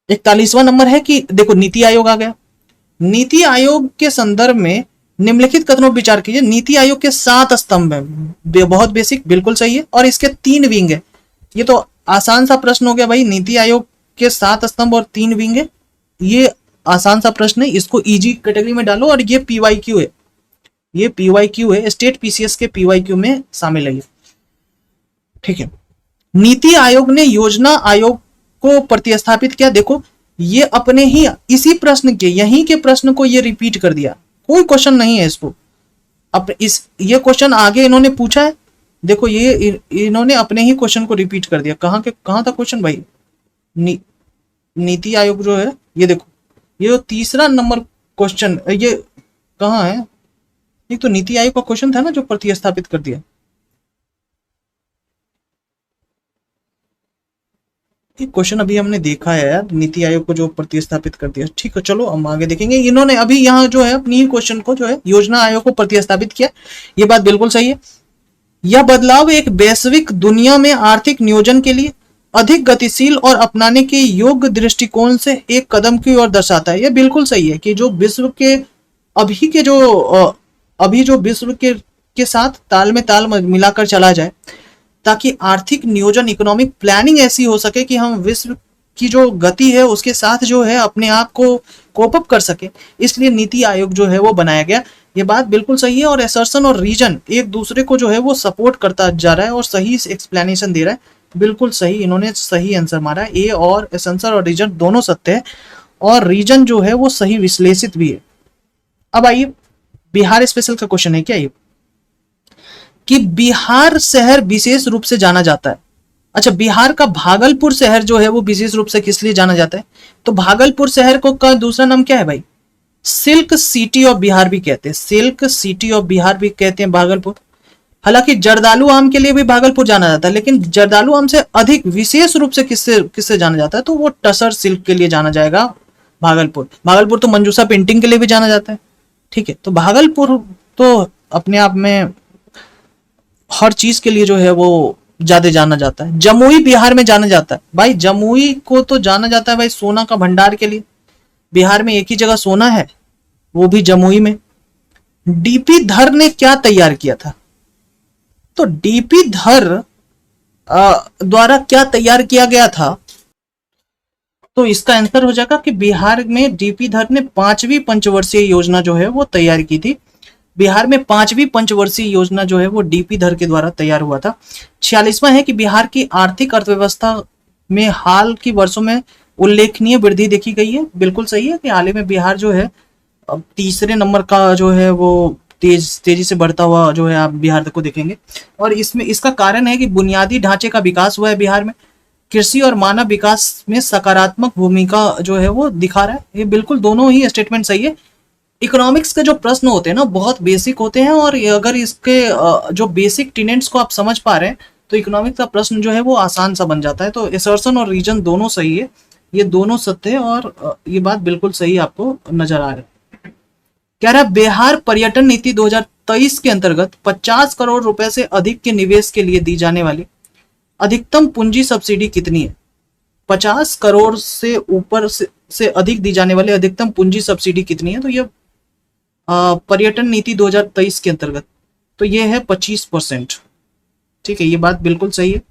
41वां नंबर है कि देखो नीति आयोग आ गया। नीति आयोग के संदर्भ में निम्नलिखित कथनों पर विचार कीजिए। नीति आयोग के 7 स्तंभ है, बहुत बेसिक, बिल्कुल सही है। और इसके 3 विंग है, ये तो आसान सा प्रश्न हो गया भाई। नीति आयोग के 7 स्तंभ और 3 विंग है, ये आसान सा प्रश्न है, इसको इजी कैटेगरी में डालो। और ये PYQ है, ये PYQ है, स्टेट PCS के PYQ में शामिल है, ठीक है। नीति आयोग ने योजना आयोग को प्रतिस्थापित किया। देखो ये अपने ही इसी प्रश्न के, यहीं के प्रश्न को ये रिपीट कर दिया, कोई क्वेश्चन नहीं है इसको। अब ये क्वेश्चन आगे इन्होंने पूछा है, देखो ये इन्होंने अपने ही क्वेश्चन को रिपीट कर दिया। कहां था क्वेश्चन भाई? नीति आयोग जो है, ये देखो ये 3रा नंबर क्वेश्चन, ये कहां है? ये तो नीति आयोग का क्वेश्चन था ना जो प्रतिस्थापित कर दिया। क्वेश्चन अभी हमने देखा है यार, नीति आयोग को जो प्रतिस्थापित कर दिया, ठीक है। चलो हम आगे देखेंगे। इन्होंने अभी यहाँ जो है अपनी ही क्वेश्चन को जो है योजना आयोग को प्रतिस्थापित किया, ये बात बिल्कुल सही है। यह बदलाव एक वैश्विक दुनिया में आर्थिक नियोजन के लिए अधिक गतिशील और अपनाने के योग्य दृष्टिकोण से एक कदम की ओर दर्शाता है। यह बिल्कुल सही है कि जो विश्व के अभी जो विश्व के साथ ताल में ताल मिलाकर चला जाए, ताकि आर्थिक नियोजन, इकोनॉमिक प्लानिंग ऐसी हो सके कि हम विश्व की जो गति है उसके साथ जो है अपने आप को कोप अप कर सके। इसलिए नीति आयोग जो है वो बनाया गया, ये बात बिल्कुल सही है। और एसर्शन और रीजन एक दूसरे को जो है वो सपोर्ट करता जा रहा है और सही एक्सप्लेनेशन दे रहा है, बिल्कुल सही। इन्होंने सही आंसर मारा है, ए और एसेंसर और रीजन दोनों सत्य है, और रीजन जो है वो सही विश्लेषित भी है। अब आइए बिहार स्पेशल का क्वेश्चन है क्या ये, कि बिहार शहर विशेष रूप से जाना जाता है। अच्छा, बिहार का भागलपुर शहर जो है वो विशेष रूप से किस लिए जाना जाता है? तो भागलपुर शहर को का दूसरा नाम क्या है भाई? सिल्क सिटी ऑफ बिहार भी कहते हैं, सिल्क सिटी ऑफ बिहार भी कहते हैं भागलपुर। हालांकि जर्दालू आम के लिए भी भागलपुर जाना जाता है, लेकिन जर्दालू आम से अधिक विशेष रूप से किससे किससे जाना जाता है, तो वो टसर सिल्क के लिए जाना जाएगा भागलपुर। भागलपुर तो मंजूषा पेंटिंग के लिए भी जाना जाता है, ठीक है। तो भागलपुर तो अपने आप में हर चीज के लिए जो है वो ज्यादा जाना जाता है। जमुई बिहार में जाना जाता है भाई, जमुई को तो जाना जाता है भाई सोना का भंडार के लिए। बिहार में एक ही जगह सोना है, वो भी जमुई में। डीपी धर ने क्या तैयार किया था, तो डीपी धर द्वारा क्या तैयार किया गया था, तो इसका आंसर हो जाएगा कि बिहार में डीपी धर ने 5वीं पंचवर्षीय योजना जो है वो तैयार की थी। बिहार में 5वीं पंचवर्षीय योजना जो है वो डीपी धर के द्वारा तैयार हुआ था। 46वां है कि बिहार की आर्थिक अर्थव्यवस्था में हाल की वर्षों में उल्लेखनीय वृद्धि देखी गई है। बिल्कुल सही है कि हाल ही में बिहार जो है अब तीसरे नंबर का जो है वो तेजी से बढ़ता हुआ जो है आप बिहार को देखेंगे। और इसमें इसका कारण है कि बुनियादी ढांचे का विकास हुआ है बिहार में। कृषि और मानव विकास में सकारात्मक भूमिका जो है वो दिखा रहा है। ये बिल्कुल दोनों ही स्टेटमेंट सही है। इकोनॉमिक्स के जो प्रश्न होते हैं ना बहुत बेसिक होते हैं, और अगर इसके जो बेसिक टेनेंट्स को आप समझ पा रहे हैं तो इकोनॉमिक्स का प्रश्न जो है वो आसान सा बन जाता है। तो असर्शन और रीजन दोनों सही है, ये दोनों सत्य है, और ये बात बिल्कुल सही आपको नजर आ रहा है। कह रहा है बिहार पर्यटन नीति 2023 के अंतर्गत 50 करोड़ रुपए से अधिक के निवेश के लिए दी जाने वाली अधिकतम पूंजी सब्सिडी कितनी है। 50 करोड़ से ऊपर से अधिक दी जाने वाली अधिकतम पूंजी सब्सिडी कितनी है, तो ये पर्यटन नीति 2023 के अंतर्गत तो ये है 25%। ठीक है, ये बात बिल्कुल सही है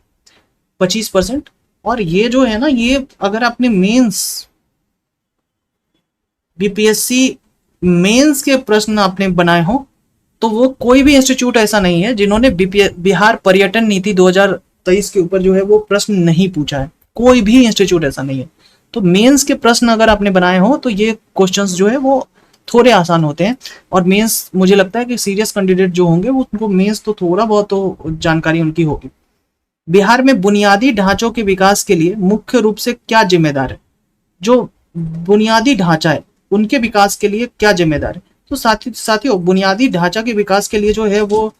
25%। और ये जो है ना, ये अगर आपने मेंस बीपीएससी मेंस के प्रश्न आपने बनाए हो तो वो कोई भी इंस्टीट्यूट ऐसा नहीं है जिन्होंने बिहार पर्यटन नीति 2023 के ऊपर जो है वो प्रश्न नहीं पूछा है। कोई भी इंस्टीट्यूट ऐसा नहीं है। तो मेंस के प्रश्न अगर आपने बनाए हो तो ये क्वेश्चंस जो है वो थोड़े आसान होते हैं। और मेंस मुझे लगता है कि सीरियस कैंडिडेट जो होंगे वो उनको मेंस तो थोड़ा बहुत तो जानकारी उनकी होगी। बिहार में बुनियादी ढांचों के विकास के लिए मुख्य रूप से क्या जिम्मेदार है। जो बुनियादी ढांचा है उनके विकास के लिए क्या जिम्मेदार है, तो साथियों बुनियादी ढांचा के विकास के लिए जो है वो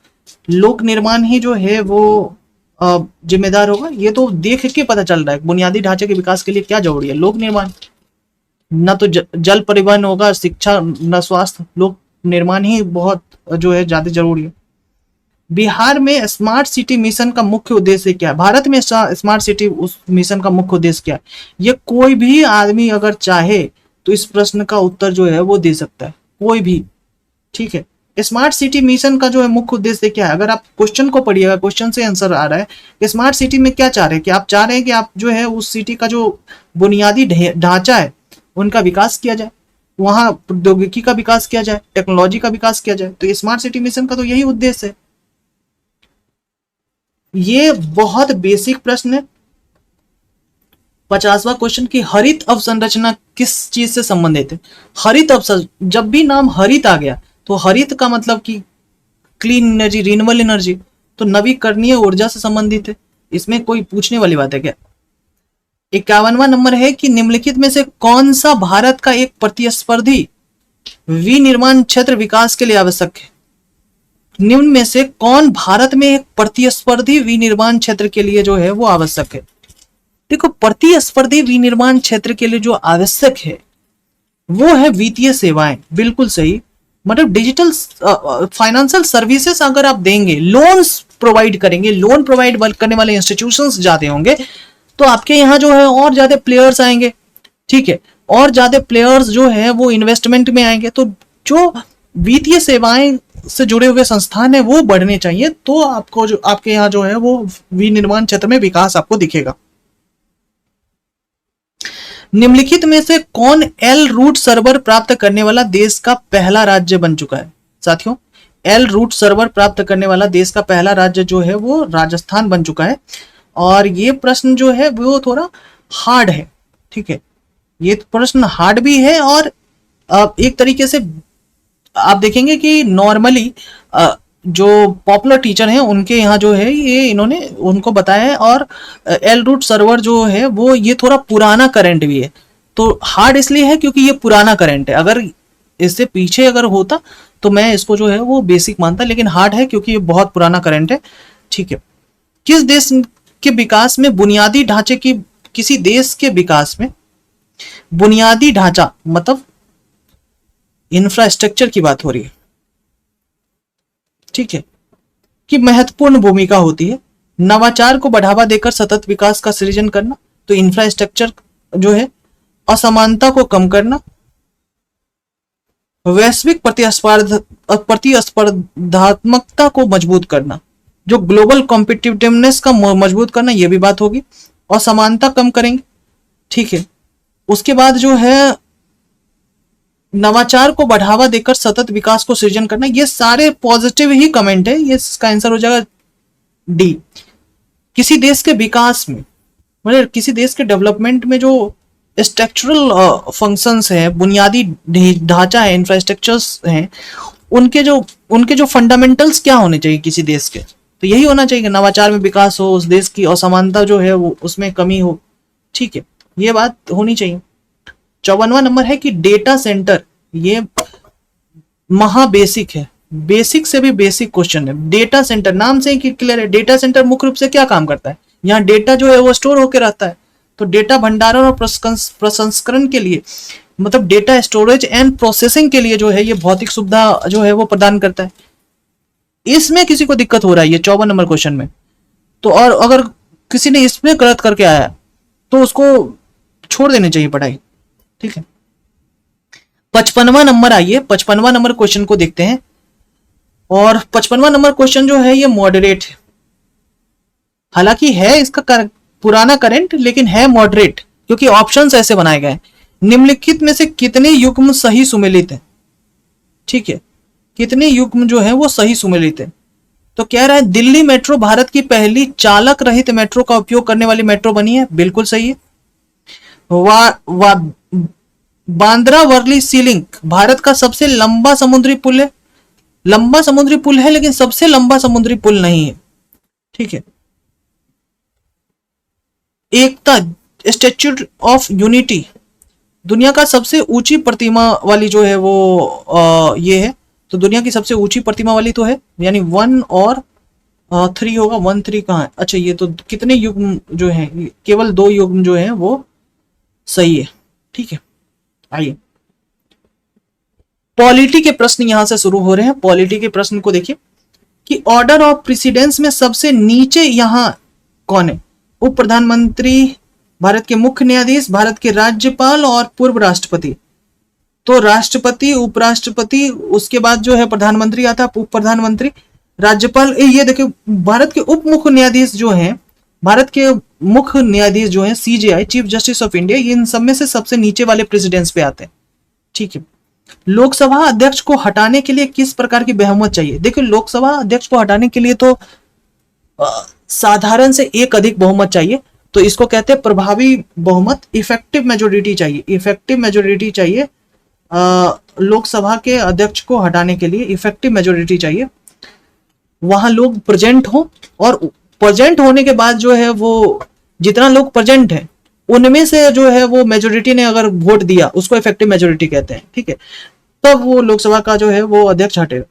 लोक निर्माण ही जो है वो जिम्मेदार होगा। ये तो देख के पता चल रहा है बुनियादी ढांचे के विकास के लिए क्या जरूरी है, लोक निर्माण। न तो जल परिवहन होगा, शिक्षा, न स्वास्थ्य, लोक निर्माण ही बहुत जो है ज्यादा जरूरी है। बिहार में स्मार्ट सिटी मिशन का मुख्य उद्देश्य क्या है। भारत में स्मार्ट सिटी उस मिशन का मुख्य उद्देश्य क्या है, ये कोई भी आदमी अगर चाहे तो इस प्रश्न का उत्तर जो है वो दे सकता है, कोई भी। ठीक है, स्मार्ट सिटी मिशन का जो है मुख्य उद्देश्य क्या है, अगर आप क्वेश्चन को पढ़िएगा, क्वेश्चन से आंसर आ रहा है कि स्मार्ट सिटी में क्या चाह रहे हैं, कि आप चाह रहे हैं कि आप जो है उस सिटी का जो बुनियादी ढांचा है उनका विकास किया जाए, वहां प्रौद्योगिकी का विकास किया जाए, टेक्नोलॉजी का विकास किया जाए। तो स्मार्ट सिटी मिशन का तो यही उद्देश्य है। ये बहुत बेसिक प्रश्न है। 50वां क्वेश्चन की हरित अवसंरचना किस चीज से संबंधित है। हरित अवसंरचना, जब भी नाम हरित आ गया तो हरित का मतलब कि क्लीन एनर्जी, रिन्यूएबल एनर्जी, तो नवीकरणीय ऊर्जा से संबंधित है। इसमें कोई पूछने वाली बात है क्या। 51वां नंबर है कि निम्नलिखित में से कौन सा भारत का एक प्रतिस्पर्धी विनिर्माण क्षेत्र विकास के लिए आवश्यक है। निम्न में से कौन भारत में एक प्रतिस्पर्धी विनिर्माण क्षेत्र के लिए जो है वो आवश्यक है। देखो, प्रतिस्पर्धी विनिर्माण क्षेत्र के लिए जो आवश्यक है वो है वित्तीय सेवाएं। बिल्कुल सही, मतलब डिजिटल फाइनेंशियल सर्विसेज अगर आप देंगे, लोन्स प्रोवाइड करेंगे, लोन प्रोवाइड करने वाले इंस्टीट्यूशंस ज्यादा होंगे तो आपके यहाँ जो है और ज्यादा प्लेयर्स आएंगे। ठीक है, और ज्यादा प्लेयर्स जो है वो इन्वेस्टमेंट में आएंगे, तो जो वित्तीय सेवाएं से जुड़े हुए संस्थान है वो बढ़ने चाहिए, तो आपको जो आपके यहाँ जो है वो विनिर्माण क्षेत्र में विकास आपको दिखेगा। निम्नलिखित में से कौन एल रूट सर्वर प्राप्त करने वाला देश का पहला राज्य बन चुका है। साथियों, एल रूट सर्वर प्राप्त करने वाला देश का पहला राज्य जो है वो राजस्थान बन चुका है। और ये प्रश्न जो है वो थोड़ा हार्ड है। ठीक है, ये प्रश्न हार्ड भी है, और एक तरीके से आप देखेंगे कि नॉर्मली जो पॉपुलर टीचर हैं उनके यहाँ जो है ये इन्होंने उनको बताया है। और एल रूट सर्वर जो है वो ये थोड़ा पुराना करंट भी है, तो हार्ड इसलिए है क्योंकि ये पुराना करंट है। अगर इससे पीछे अगर होता तो मैं इसको जो है वो बेसिक मानता, लेकिन हार्ड है क्योंकि ये बहुत पुराना करंट है। ठीक है, किस देश के विकास में बुनियादी ढांचे की, किसी देश के विकास में बुनियादी ढांचा मतलब इंफ्रास्ट्रक्चर की बात हो रही है, ठीक है, की महत्वपूर्ण भूमिका होती है। नवाचार को बढ़ावा देकर सतत विकास का सृजन करना, तो इंफ्रास्ट्रक्चर जो है, असमानता को कम करना, वैश्विक प्रतिस्पर्धात्मकता को मजबूत करना, जो ग्लोबल कॉम्पिटिटिवनेस का मजबूत करना, ये भी बात होगी, असमानता कम करेंगे। ठीक है, उसके बाद जो है नवाचार को बढ़ावा देकर सतत विकास को सृजन करना, ये सारे पॉजिटिव ही कमेंट है, ये इसका आंसर हो जाएगा डी। किसी देश के विकास में मतलब किसी देश के डेवलपमेंट में जो स्ट्रक्चरल फंक्शंस हैं, बुनियादी ढांचा है, इंफ्रास्ट्रक्चर्स हैं, उनके जो फंडामेंटल्स क्या होने चाहिए किसी देश के, तो यही होना चाहिए कि नवाचार में विकास हो, उस देश की असमानता जो है वो उसमें कमी हो। ठीक है, ये बात होनी चाहिए। 54वां नंबर है कि डेटा सेंटर, ये महा बेसिक है, बेसिक से भी बेसिक क्वेश्चन है। डेटा सेंटर नाम से ही क्लियर है, डेटा सेंटर मुख्य रूप से क्या काम करता है, यहाँ डेटा जो है वो स्टोर होकर रहता है, तो डेटा भंडारण और प्रसंस्करण के लिए मतलब डेटा स्टोरेज एंड प्रोसेसिंग के लिए जो है ये भौतिक सुविधा जो है वो प्रदान करता है। इसमें किसी को दिक्कत हो रहा है ये 54 नंबर क्वेश्चन में, तो और अगर किसी ने इसमें गलत करके आया तो उसको छोड़ देनी चाहिए पढ़ाई। ठीक है, 55वां नंबर, आइए 55वां नंबर क्वेश्चन को देखते हैं। और 55वां नंबर क्वेश्चन जो है ये मॉडरेट है, हालांकि है इसका पुराना करंट, लेकिन है मॉडरेट क्योंकि ऑप्शंस ऐसे बनाए गए। निम्नलिखित में से कितने युग्म सही सुमेलित है, ठीक है, कितने युग्म जो है वो सही सुमेलित है, तो कह रहा है दिल्ली मेट्रो भारत की पहली चालक रहित मेट्रो का उपयोग करने वाली मेट्रो बनी है, बिल्कुल सही है। बांद्रा वर्ली सी लिंक भारत का सबसे लंबा समुद्री पुल है, लंबा समुद्री पुल है लेकिन सबसे लंबा समुद्री पुल नहीं है। ठीक है, एकता स्टैच्यू ऑफ यूनिटी दुनिया का सबसे ऊंची प्रतिमा वाली जो है वो ये है, तो दुनिया की सबसे ऊंची प्रतिमा वाली तो है, यानी 1 और 3 होगा। 1 3 कहाँ है, अच्छा ये तो कितने युग्म जो है, केवल 2 युग्म जो है वो सही है। ठीक है, आइए पॉलिटी के प्रश्न यहां से शुरू हो रहे हैं। पॉलिटी के प्रश्न को देखिए कि ऑर्डर ऑफ प्रेसिडेंस में सबसे नीचे यहां कौन है, उप प्रधानमंत्री, भारत के मुख्य न्यायाधीश, भारत के राज्यपाल और पूर्व राष्ट्रपति। तो राष्ट्रपति, उपराष्ट्रपति, उसके बाद जो है प्रधानमंत्री आता है, उप प्रधानमंत्री, राज्यपाल। ये देखिए भारत के उप मुख्य न्यायाधीश जो हैं, भारत के मुख्य न्यायाधीश जो हैं CJI, chief justice of India, इन सब में से सबसे नीचे वाले प्रेसिडेंस पे आते हैं। ठीक है, लोकसभा अध्यक्ष को हटाने के लिए किस प्रकार की बहुमत चाहिए, देखिए लोकसभा अध्यक्ष को हटाने के लिए तो साधारण से एक अधिक बहुमत चाहिए, तो इसको कहते हैं प्रभावी बहुमत, इफेक्टिव मेजोरिटी चाहिए, इफेक्टिव मेजोरिटी चाहिए। लोकसभा के अध्यक्ष को हटाने के लिए इफेक्टिव मेजोरिटी चाहिए, वहां लोग प्रेजेंट हो, और प्रेजेंट होने के बाद जो है वो जितना लोग प्रेजेंट है उनमें से जो है वो मेजोरिटी ने अगर वोट दिया उसको इफेक्टिव मेजोरिटी कहते हैं। ठीक है, तब वो लोकसभा का जो है वो अध्यक्ष हटेगा।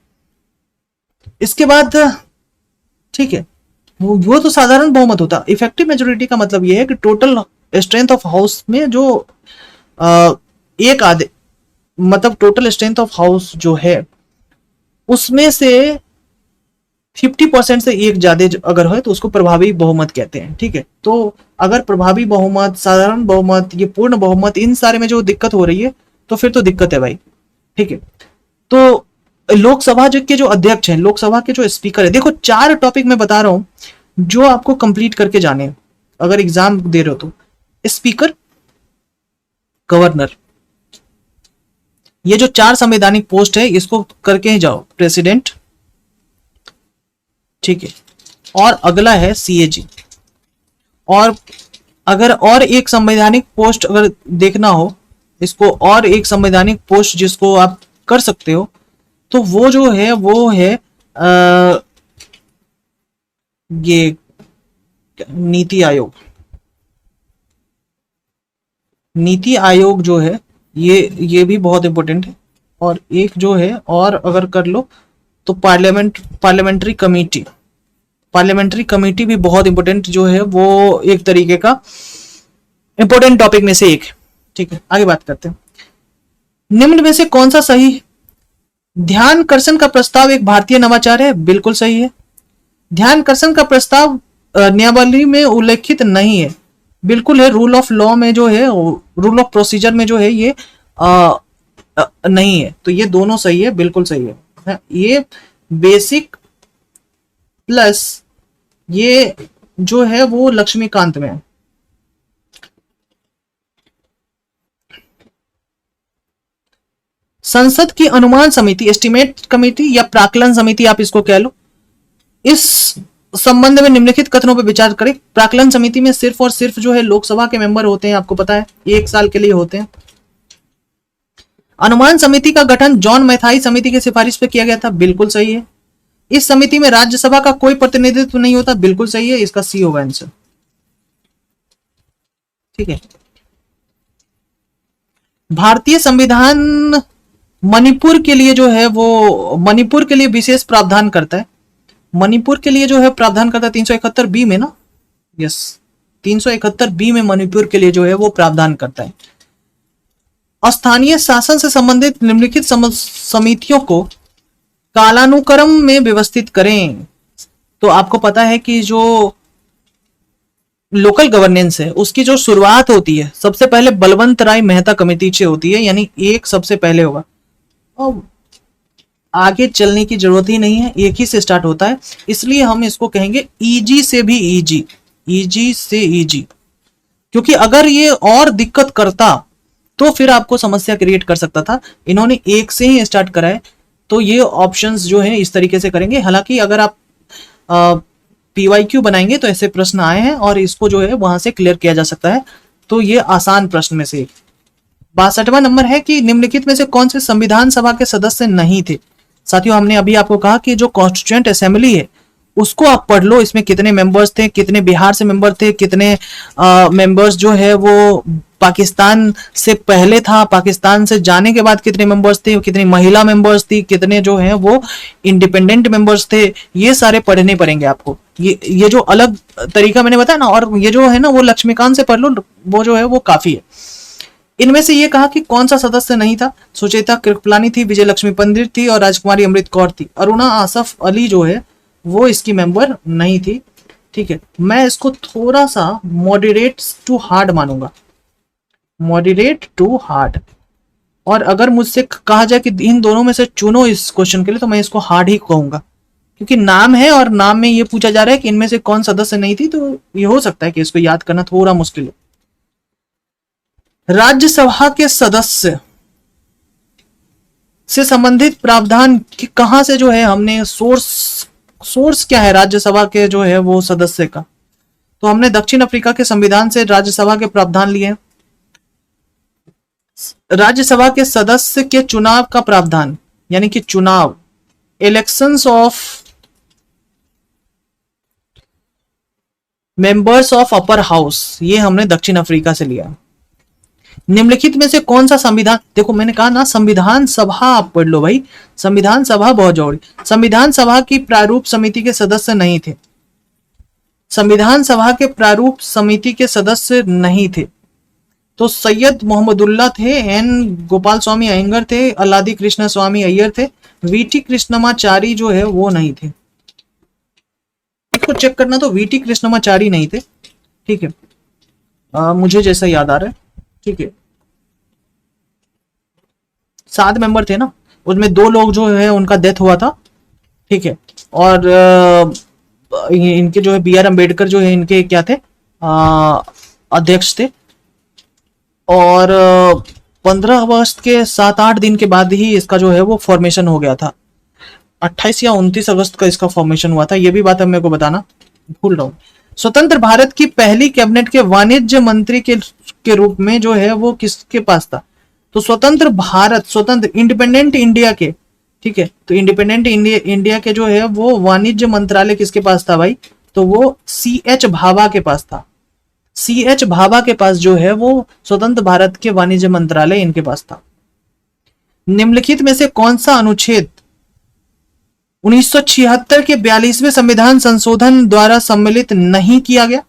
इसके बाद ठीक है, वो तो साधारण बहुमत होता। इफेक्टिव मेजोरिटी का मतलब ये है कि टोटल स्ट्रेंथ ऑफ हाउस में जो एक आधे मतलब टोटल स्ट्रेंथ ऑफ हाउस जो है उसमें से 50% से एक ज्यादा अगर है तो उसको प्रभावी बहुमत कहते हैं। ठीक है, तो अगर प्रभावी बहुमत, साधारण बहुमत, ये पूर्ण बहुमत, इन सारे में जो दिक्कत हो रही है तो फिर तो दिक्कत है भाई। ठीक है, तो लोकसभा के जो अध्यक्ष हैं, लोकसभा के जो स्पीकर है, देखो 4 टॉपिक मैं बता रहा हूं जो आपको कंप्लीट करके जाने अगर एग्जाम दे रहे हो तो। स्पीकर, गवर्नर, ये जो 4 संवैधानिक पोस्ट है इसको करके ही जाओ। प्रेसिडेंट, ठीक है, और अगला है सीएजी। और अगर और एक संवैधानिक पोस्ट अगर देखना हो इसको, और एक संवैधानिक पोस्ट जिसको आप कर सकते हो तो वो जो है वो है ये नीति आयोग। नीति आयोग जो है ये भी बहुत इंपॉर्टेंट है। और एक जो है, और अगर कर लो तो पार्लियामेंट्री कमेटी भी बहुत इंपॉर्टेंट जो है, वो एक तरीके का इंपॉर्टेंट टॉपिक में से एक है। ठीक है, आगे बात करते हैं। निम्न में से कौन सा सही है? ध्यानकर्षण का प्रस्ताव एक भारतीय नवाचार है, बिल्कुल सही है। ध्यानकर्षण का प्रस्ताव नियमावली में उल्लेखित नहीं है, बिल्कुल है। रूल ऑफ लॉ में जो है, रूल ऑफ प्रोसीजर में जो है ये नहीं है, तो ये दोनों सही है, बिल्कुल सही है। ये बेसिक प्लस ये जो है वो लक्ष्मीकांत में है। संसद की अनुमान समिति, एस्टिमेट कमेटी या प्राक्कलन समिति आप इसको कह लो, इस संबंध में निम्नलिखित कथनों पर विचार करें। प्राक्कलन समिति में सिर्फ और सिर्फ जो है लोकसभा के मेंबर होते हैं, आपको पता है, 1 साल के लिए होते हैं। अनुमान समिति का गठन जॉन मैथाई समिति की सिफारिश पर किया गया था, बिल्कुल सही है। इस समिति में राज्यसभा का कोई प्रतिनिधित्व नहीं होता, बिल्कुल सही है, इसका सी होगा आंसर। ठीक है। भारतीय संविधान मणिपुर के लिए जो है वो मणिपुर के लिए विशेष प्रावधान करता है। मणिपुर के लिए जो है प्रावधान करता है 371 बी में ना, यस, 371 बी में मणिपुर के लिए जो है वो प्रावधान करता है। स्थानीय शासन से संबंधित निम्नलिखित समितियों को कालानुक्रम में व्यवस्थित करें। तो आपको पता है कि जो लोकल गवर्नेंस है उसकी जो शुरुआत होती है सबसे पहले बलवंत राय मेहता कमेटी से होती है, यानी एक सबसे पहले होगा, और आगे चलने की जरूरत ही नहीं है, एक ही से स्टार्ट होता है, इसलिए हम इसको कहेंगे ईजी से भी ईजी, ईजी से ईजी। क्योंकि अगर ये और दिक्कत करता तो फिर आपको समस्या क्रिएट कर सकता था। इन्होंने एक से ही स्टार्ट करा है, तो ये ऑप्शंस जो है इस तरीके से करेंगे। हालांकि अगर आप PYQ बनाएंगे तो ऐसे प्रश्न आए हैं और इसको जो है वहां से क्लियर किया जा सकता है, तो ये आसान प्रश्न में से एक। 62वां नंबर है कि निम्नलिखित में से कौन से संविधान सभा के सदस्य नहीं थे? साथियों, हमने अभी आपको कहा कि जो कॉन्स्टिट्यूएंट असेंबली है उसको आप पढ़ लो, इसमें कितने मेंबर्स थे, कितने बिहार से मेंबर थे, कितने मेंबर्स जो है वो पाकिस्तान से पहले था, पाकिस्तान से जाने के बाद कितने मेंबर्स थे, कितनी महिला मेंबर्स थी, कितने जो है वो इंडिपेंडेंट मेंबर्स थे, ये सारे पढ़ने पड़ेंगे आपको। ये जो अलग तरीका मैंने बताया ना, और ये जो है ना वो लक्ष्मीकांत से पढ़ लो, वो जो है वो काफी है। इनमें से ये कहा कि कौन सा सदस्य नहीं था? सुचेता कृपलानी थी, विजय लक्ष्मी पंडित थी और राजकुमारी अमृत कौर थी। अरुणा आसफ अली जो है वो इसकी मेंबर नहीं थी। ठीक है, मैं इसको थोड़ा सा मॉडरेट टू हार्ड मानूंगा, मॉडरेट टू हार्ड। और अगर मुझसे कहा जाए कि इन दोनों में से चुनो इस क्वेश्चन के लिए, तो मैं इसको हार्ड ही कहूंगा, क्योंकि नाम है और नाम में ये पूछा जा रहा है कि इनमें से कौन सदस्य नहीं थी, तो ये हो सकता है कि इसको याद करना थोड़ा मुश्किल हो। राज्यसभा के सदस्य से संबंधित प्रावधान कहां से जो है हमने सोर्स क्या है राज्यसभा के जो है वो सदस्य का? तो हमने दक्षिण अफ्रीका के संविधान से राज्यसभा के प्रावधान लिए हैं। राज्यसभा के सदस्य के चुनाव का प्रावधान, यानी कि चुनाव, elections of members of upper house, ये हमने दक्षिण अफ्रीका से लिया। निम्नलिखित में से कौन सा संविधान, देखो मैंने कहा ना संविधान सभा आप पढ़ लो भाई, संविधान सभा बहुत जरूरी। संविधान सभा की प्रारूप समिति के सदस्य नहीं थे, संविधान सभा के प्रारूप समिति के सदस्य नहीं थे। तो सैयद मोहम्मदुल्लाह थे, एन गोपाल स्वामी अयंगर थे, अल्लादी कृष्ण स्वामी अय्यर थे, VT कृष्णमाचारी जो है वो नहीं थे। इसको चेक करना, तो VT कृष्णमाचारी नहीं थे। ठीक है, मुझे जैसा याद आ रहा है। ठीक है, 7 मेंबर थे ना, उसमें 2 लोग जो है उनका डेथ हुआ था। ठीक है, और इनके जो है BR अम्बेडकर जो है इनके क्या थे, अध्यक्ष थे। और 15 अगस्त के 7-8 दिन के बाद ही इसका जो है वो फॉर्मेशन हो गया था। 28 या 29 अगस्त का इसका फॉर्मेशन हुआ था, ये भी बात अब मेरे को बताना भूल रहा हूँ। स्वतंत्र भारत की पहली कैबिनेट के वाणिज्य मंत्री के रूप में जो है वो किसके पास था? तो स्वतंत्र भारत, स्वतंत्र इंडिपेंडेंट इंडिया के, ठीक है, तो इंडिपेंडेंट इंडिया के जो है वो वाणिज्य मंत्रालय किसके पास था भाई? तो वो CH भाभा के पास था। CH भाभा के पास जो है वो स्वतंत्र भारत के वाणिज्य मंत्रालय इनके पास था। निम्नलिखित में से कौन सा अनुच्छेद 1976 के 42वें संविधान संशोधन द्वारा सम्मिलित नहीं किया गया?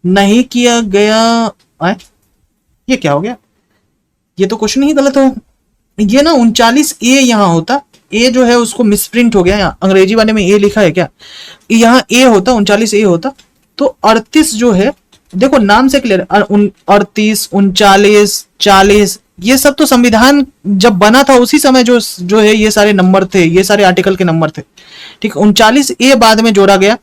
नहीं किया गया। ये क्या हो गया? ये तो क्वेश्चन ही गलत हो। ये ना 39A यहां होता, ए जो है उसको मिसप्रिंट हो गया, यहाँ अंग्रेजी वाले में ए लिखा है क्या, यहाँ ए होता, 39A होता। तो 38 जो है, देखो नाम से क्लियर, 38, 39, 40, ये सब तो संविधान जब बना था उसी समय जो है ये सारे नंबर थे, ये सारे आर्टिकल के नंबर थे। ठीक, 39A बाद में जोड़ा गया,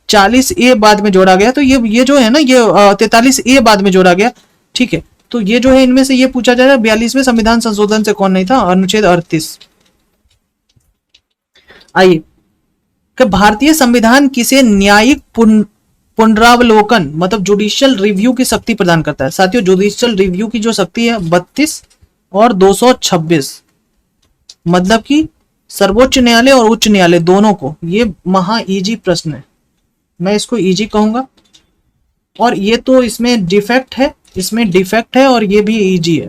40A बाद में जोड़ा गया, तो ये जो है ना, ये 43A बाद में जोड़ा गया। ठीक है, तो ये जो है इनमें से ये पूछा जा रहा है 42वें संविधान संशोधन से कौन नहीं था? अनुच्छेद 38। आइए, कि भारतीय संविधान किसे न्यायिक पुनरावलोकन मतलब जुडिशियल रिव्यू की शक्ति प्रदान करता है? साथियों, जुडिशियल रिव्यू की जो शक्ति है 32 और 226, मतलब कि सर्वोच्च न्यायालय और उच्च न्यायालय दोनों को। ये महा इजी प्रश्न है, मैं इसको इजी कहूंगा। और ये तो इसमें डिफेक्ट है, इसमें डिफेक्ट है, और ये भी इजी है।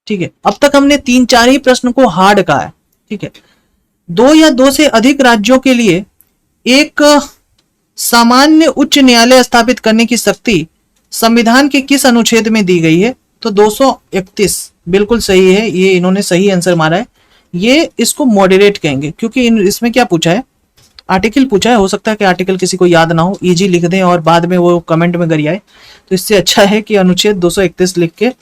ठीक है, अब तक हमने 3-4 ही प्रश्न को हार्ड कहा है। ठीक है, 2 या 2 से अधिक राज्यों के लिए एक सामान्य उच्च न्यायालय स्थापित करने की शक्ति संविधान के किस अनुच्छेद में दी गई है? तो 231 बिल्कुल सही है, ये इन्होंने सही आंसर मारा है। ये इसको मॉडरेट कहेंगे, क्योंकि इसमें क्या पूछा है? आर्टिकल पूछा है। हो सकता है कि आर्टिकल किसी को याद ना हो, इजी लिख दें और बाद में वो कमेंट में गरियाए, तो इससे अच्छा है कि अनुच्छेद 231 लिख के।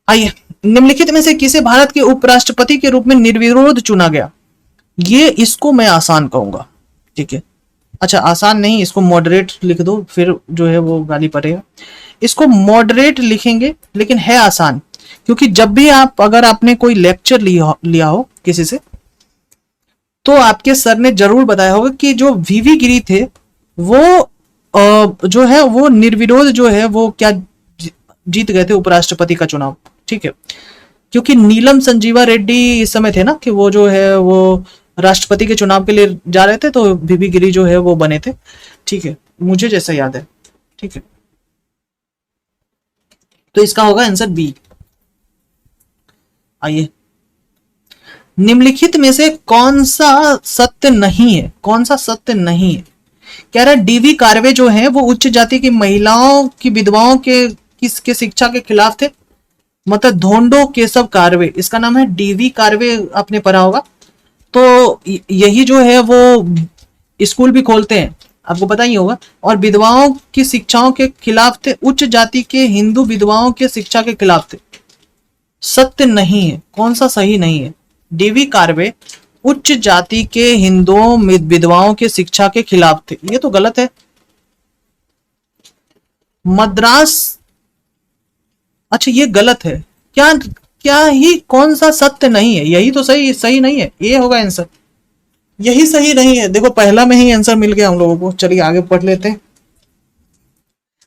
आइए, निम्नलिखित में से किसे भारत के उपराष्ट्रपति के रूप में निर्विरोध चुना गया? ये इसको मैं आसान कहूंगा। ठीक है, अच्छा आसान नहीं, इसको मॉडरेट लिख दो, फिर जो है वो गाली पड़ेगा। इसको मॉडरेट लिखेंगे, लेकिन है आसान, क्योंकि जब भी अगर आपने कोई लेक्चर लिया हो किसी से, तो आपके सर ने जरूर बताया होगा कि जो वीवी गिरी थे वो जो है वो निर्विरोध जो है वो क्या जीत गए थे उपराष्ट्रपति का चुनाव। ठीक है, क्योंकि नीलम संजीवा रेड्डी इस समय थे ना, कि वो जो है वो राष्ट्रपति के चुनाव के लिए जा रहे थे, तो वीवी गिरी जो है वो बने थे। ठीक है, मुझे जैसा याद है। ठीक है, तो इसका होगा आंसर बी। आइए, निम्नलिखित में से कौन सा सत्य नहीं है? कौन सा सत्य नहीं है? कह रहा है डीवी कार्वे जो है वो उच्च जाति की महिलाओं की विधवाओं के किसके शिक्षा के खिलाफ थे? मतलब धोंडो केशव कार्वे, इसका नाम है डीवी कार्वे, आपने पढ़ा होगा। तो यही जो है वो स्कूल भी खोलते हैं, आपको पता ही होगा, और विधवाओं की शिक्षाओं के खिलाफ थे, उच्च जाति के हिंदू विधवाओं के शिक्षा के खिलाफ थे। सत्य नहीं है, कौन सा सही नहीं है? डीवी कार्वे उच्च जाति के हिंदुओं विधवाओं के शिक्षा के खिलाफ थे, ये तो गलत है। मद्रास, अच्छा ये गलत है क्या? क्या ही कौन सा सत्य नहीं है? यही तो सही नहीं है, ये होगा आंसर। यही सही नहीं है, देखो पहला में ही आंसर मिल गया हम लोगों को। चलिए आगे पढ़ लेते हैं।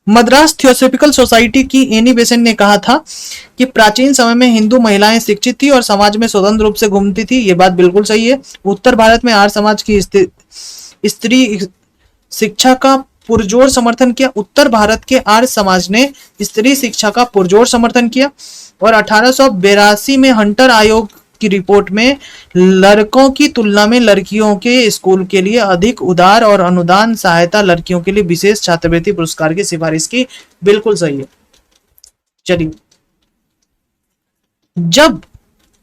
मद्रास थियोसॉफिकल सोसाइटी की एनी बेसेंट ने कहा था कि प्राचीन समय में हिंदू महिलाएं शिक्षित थी और समाज में स्वतंत्र रूप से घूमती थी। ये बात बिल्कुल सही है। उत्तर भारत में आर्य समाज की स्त्री शिक्षा का पुरजोर समर्थन किया। उत्तर भारत के आर्य समाज ने स्त्री शिक्षा का पुरजोर समर्थन किया, और 1882 में हंटर आयोग की रिपोर्ट में लड़कों की तुलना में लड़कियों के स्कूल के लिए अधिक उदार और अनुदान सहायता लड़कियों के लिए विशेष छात्रवृत्ति पुरस्कार की सिफारिश की। बिल्कुल सही है। चलिए, जब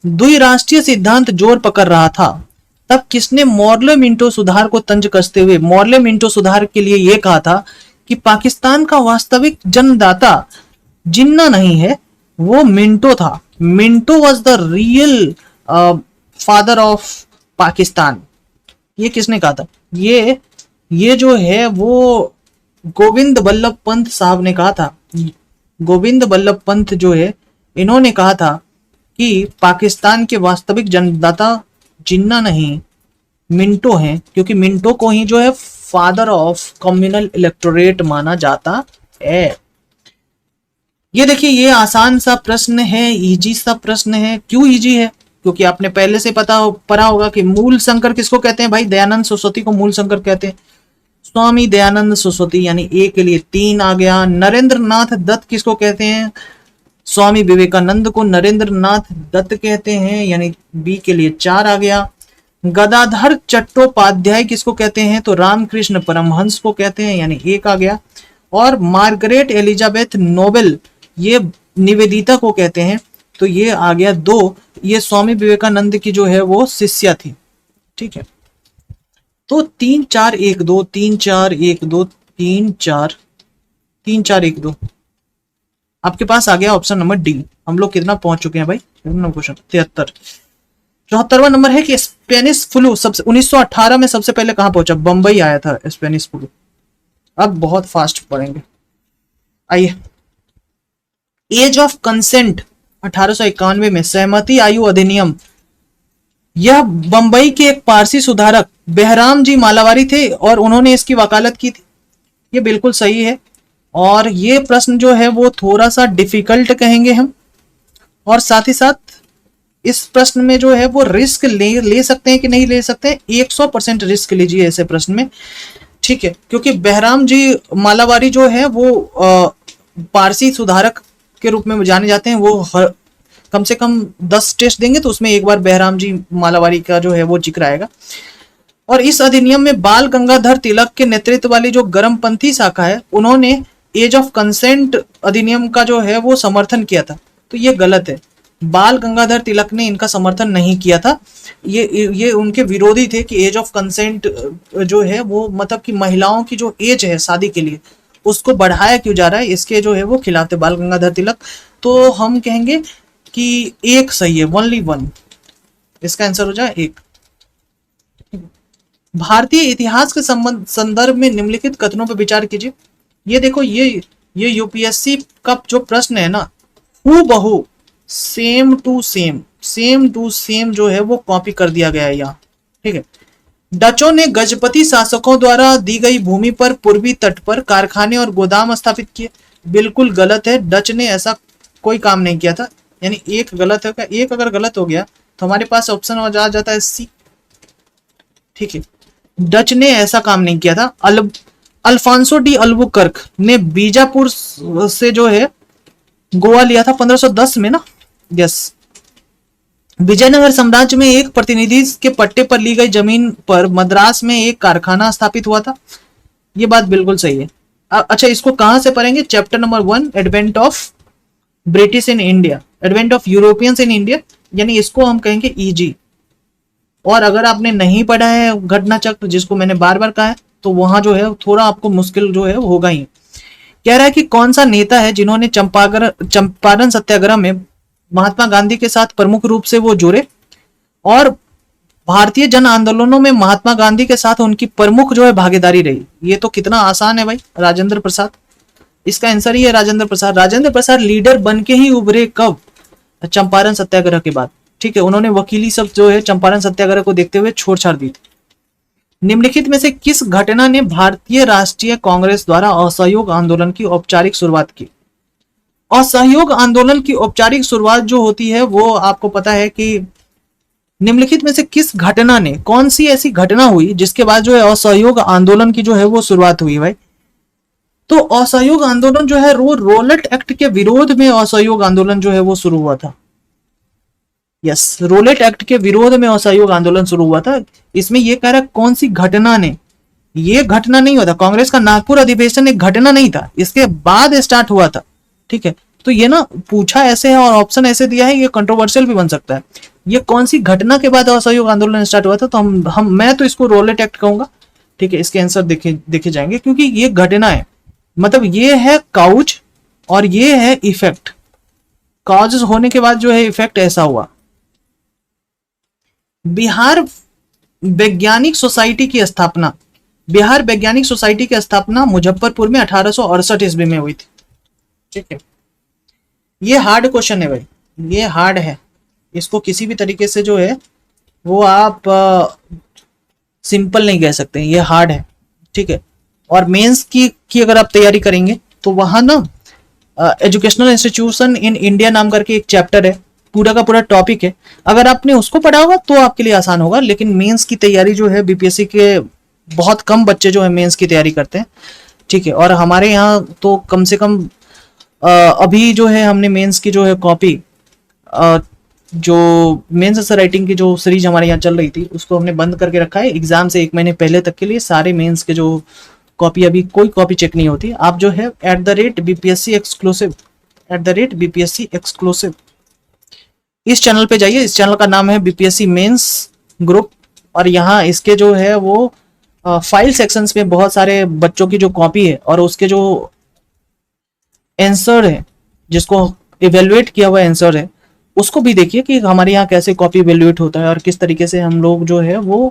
द्विराष्ट्रीय सिद्धांत जोर पकड़ रहा था, तब किसने मॉर्ले मिंटो सुधार को तंज कसते हुए मॉर्ले मिंटो सुधार के लिए यह कहा था कि पाकिस्तान का वास्तविक जन्मदाता जिन्ना नहीं है, वो मिंटो था। Minto was the real father of Pakistan. ये किसने कहा था? ये जो है वो गोविंद बल्लभ पंत साहब ने कहा था। गोविंद बल्लभ पंत जो है, इन्होंने कहा था कि पाकिस्तान के वास्तविक जन्मदाता जिन्ना नहीं मिंटो हैं, क्योंकि मिंटो को ही जो है फादर ऑफ कम्युनल इलेक्टोरेट माना जाता है। ये देखिए, ये आसान सा प्रश्न है, इजी सा प्रश्न है। क्यों इजी है? क्योंकि आपने पहले से पढ़ा होगा कि मूल शंकर किसको कहते हैं भाई? दयानंद सरस्वती को मूल शंकर कहते हैं। स्वामी दयानंद सरस्वती, यानी ए के लिए 3 आ गया। नरेंद्र नाथ दत्त किसको कहते हैं? स्वामी विवेकानंद को नरेंद्र नाथ दत्त कहते हैं, यानी बी के लिए 4 आ गया। गदाधर चट्टोपाध्याय किसको कहते हैं, तो रामकृष्ण परमहंस को कहते हैं, यानी 1 आ गया। और मार्गरेट एलिजाबेथ नोबेल, ये निवेदिता को कहते हैं, तो ये आ गया 2। ये स्वामी विवेकानंद की जो है वो शिष्या थी, ठीक है। तो 3 4 1 2 3 4 1 2 3 4 3 4 1 2 आपके पास आ गया ऑप्शन नंबर डी। हम लोग कितना पहुंच चुके हैं भाई, क्वेश्चन 73। 74वां नंबर है कि स्पेनिश फ्लू सबसे 1918 में सबसे पहले कहां पहुंचा, बंबई आया था स्पेनिश फ्लू। अब बहुत फास्ट पढ़ेंगे, आइए। एज ऑफ कंसेंट 1891 में सहमति आयु अधिनियम, यह बंबई के एक पारसी सुधारक बेहराम जी मालावारी थे और उन्होंने इसकी वकालत की थी। ये बिल्कुल सही है। और ये प्रश्न जो है वो थोड़ा सा डिफिकल्ट कहेंगे हम, और साथ ही साथ इस प्रश्न में जो है वो रिस्क ले सकते हैं कि नहीं ले सकते हैं, 100% रिस्क लीजिए ऐसे प्रश्न में, ठीक है। क्योंकि बेहराम जी मालावारी जो है वो पारसी सुधारक के रूप में जाने जाते हैं। वो कम से कम 10 टेस्ट देंगे तो उसमें एक बार बेहराम जी मालावारी का जो है वो जिक्र आएगा। और इस अधिनियम में बाल गंगाधर तिलक के नेतृत्व वाली जो गर्मपंथी शाखा है, उन्होंने एज ऑफ कंसेंट अधिनियम का जो है वो समर्थन किया था। तो ये गलत है, बाल गंगाधर तिलक ने इनका समर्थन नहीं किया था। ये उनके विरोधी थे कि एज ऑफ कंसेंट जो है वो मतलब कि महिलाओं की जो एज है शादी के लिए उसको बढ़ाया क्यों जा रहा है, इसके जो है वो खिलाफ थे बाल गंगाधर तिलक। तो हम कहेंगे कि 1 सही है, ओनली 1, इसका आंसर हो जाए 1। भारतीय इतिहास के संदर्भ में निम्नलिखित कथनों पर विचार कीजिए। ये देखो, ये यूपीएससी का जो प्रश्न है ना, हूबहू सेम टू सेम जो है वो कॉपी कर दिया गया है यहाँ, ठीक है। डचों ने गजपति शासकों द्वारा दी गई भूमि पर पूर्वी तट पर कारखाने और गोदाम स्थापित किए। बिल्कुल गलत है, डच ने ऐसा कोई काम नहीं किया था, यानी 1 गलत है। 1 अगर गलत हो गया तो हमारे पास ऑप्शन आ जाता है सी, ठीक है। डच ने ऐसा काम नहीं किया था। अल्फांसो डी अल्बुकर्क ने बीजापुर से जो है गोवा लिया था 1510 में ना, यस। विजयनगर साम्राज्य में एक प्रतिनिधि के पट्टे पर ली गई जमीन पर मद्रास में एक कारखाना स्थापित हुआ था। ये बात बिल्कुल सही है। अच्छा, इसको कहां से पढ़ेंगे, chapter number 1 advent of British in India, advent of Europeans in India, यानी इसको हम कहेंगे ईजी। और अगर आपने नहीं पढ़ा है घटना चक्र, जिसको मैंने बार बार कहा है, तो वहां जो है थोड़ा आपको मुश्किल जो है होगा ही। कह रहा है कि कौन सा नेता है जिन्होंने चंपारण सत्याग्रह में महात्मा गांधी के साथ प्रमुख रूप से वो जुड़े और भारतीय जन आंदोलनों में महात्मा गांधी के साथ उनकी प्रमुख जो है भागीदारी रही। ये तो कितना आसान है भाई, राजेंद्र प्रसाद। इसका आंसर ही है राजेंद्र प्रसाद। राजेंद्र प्रसाद लीडर बन के ही उभरे, कब, चंपारण सत्याग्रह के बाद, ठीक है। उन्होंने वकीली सब जो है चंपारण सत्याग्रह को देखते हुए छोड़ छाड़ दी थी। निम्नलिखित में से किस घटना ने भारतीय राष्ट्रीय कांग्रेस द्वारा असहयोग आंदोलन की औपचारिक शुरुआत की। असहयोग आंदोलन की औपचारिक शुरुआत जो होती है वो आपको पता है कि निम्नलिखित में से किस घटना ने, कौन सी ऐसी घटना हुई जिसके बाद जो है असहयोग आंदोलन की जो है वो शुरुआत हुई भाई। तो असहयोग आंदोलन जो है रोलेट एक्ट के विरोध में असहयोग आंदोलन जो है वो शुरू हुआ था। यस, रोलेट एक्ट के विरोध में असहयोग आंदोलन शुरू हुआ था। इसमें यह कह रहा है कौन सी घटना ने, ये घटना नहीं हुआ था, कांग्रेस का नागपुर अधिवेशन एक घटना नहीं था, इसके बाद स्टार्ट हुआ था, ठीक है। तो ये ना पूछा ऐसे है और ऑप्शन ऐसे दिया है, ये कंट्रोवर्शियल भी बन सकता है। ये कौन सी घटना के बाद असहयोग आंदोलन स्टार्ट हुआ था, तो मैं तो इसको रोलेट एक्ट कहूंगा, ठीक है। इसके आंसर देखे जाएंगे क्योंकि ये घटना है, मतलब ये है काउज और ये है इफेक्ट। काउज होने के बाद जो है इफेक्ट ऐसा हुआ। बिहार वैज्ञानिक सोसाइटी की स्थापना, बिहार वैज्ञानिक सोसाइटी की स्थापना मुजफ्फरपुर में 1868 ईस्वी में हुई थी, ठीक है। ये हार्ड क्वेश्चन है भाई, ये हार्ड है, इसको किसी भी तरीके से जो है वो आप सिंपल नहीं कह सकते, ये हार्ड है, ठीक है। और मेंस की अगर आप तैयारी करेंगे तो वहां ना एजुकेशनल इंस्टीट्यूशन इन इंडिया नाम करके एक चैप्टर है, पूरा का पूरा टॉपिक है। अगर आपने उसको पढ़ा होगा तो आपके लिए आसान होगा, लेकिन मेंस की तैयारी जो है बीपीएससी के बहुत कम बच्चे जो है मेंस की तैयारी करते हैं, ठीक है। और हमारे यहाँ तो कम से कम अभी जो है हमने मेंस की जो है कॉपी, जो मेंस आंसर राइटिंग की जो सीरीज हमारे यहाँ चल रही थी उसको हमने बंद करके रखा है। एग्जाम से 1 महीने पहले तक के लिए सारे मेंस के जो कॉपी, अभी कोई कॉपी चेक नहीं होती। आप जो है @BPSC एक्सक्लूसिव, @BPSC एक्सक्लूसिव इस चैनल पे जाइए। इस चैनल का नाम है BPSC मेंस ग्रुप, और यहाँ इसके जो है वो फाइल सेक्शंस में बहुत सारे बच्चों की जो कॉपी है और उसके जो आंसर है, जिसको इवेलुएट किया हुआ आंसर है, उसको भी देखिए कि हमारे यहाँ कैसे कॉपी इवेलुएट होता है और किस तरीके से हम लोग जो है वो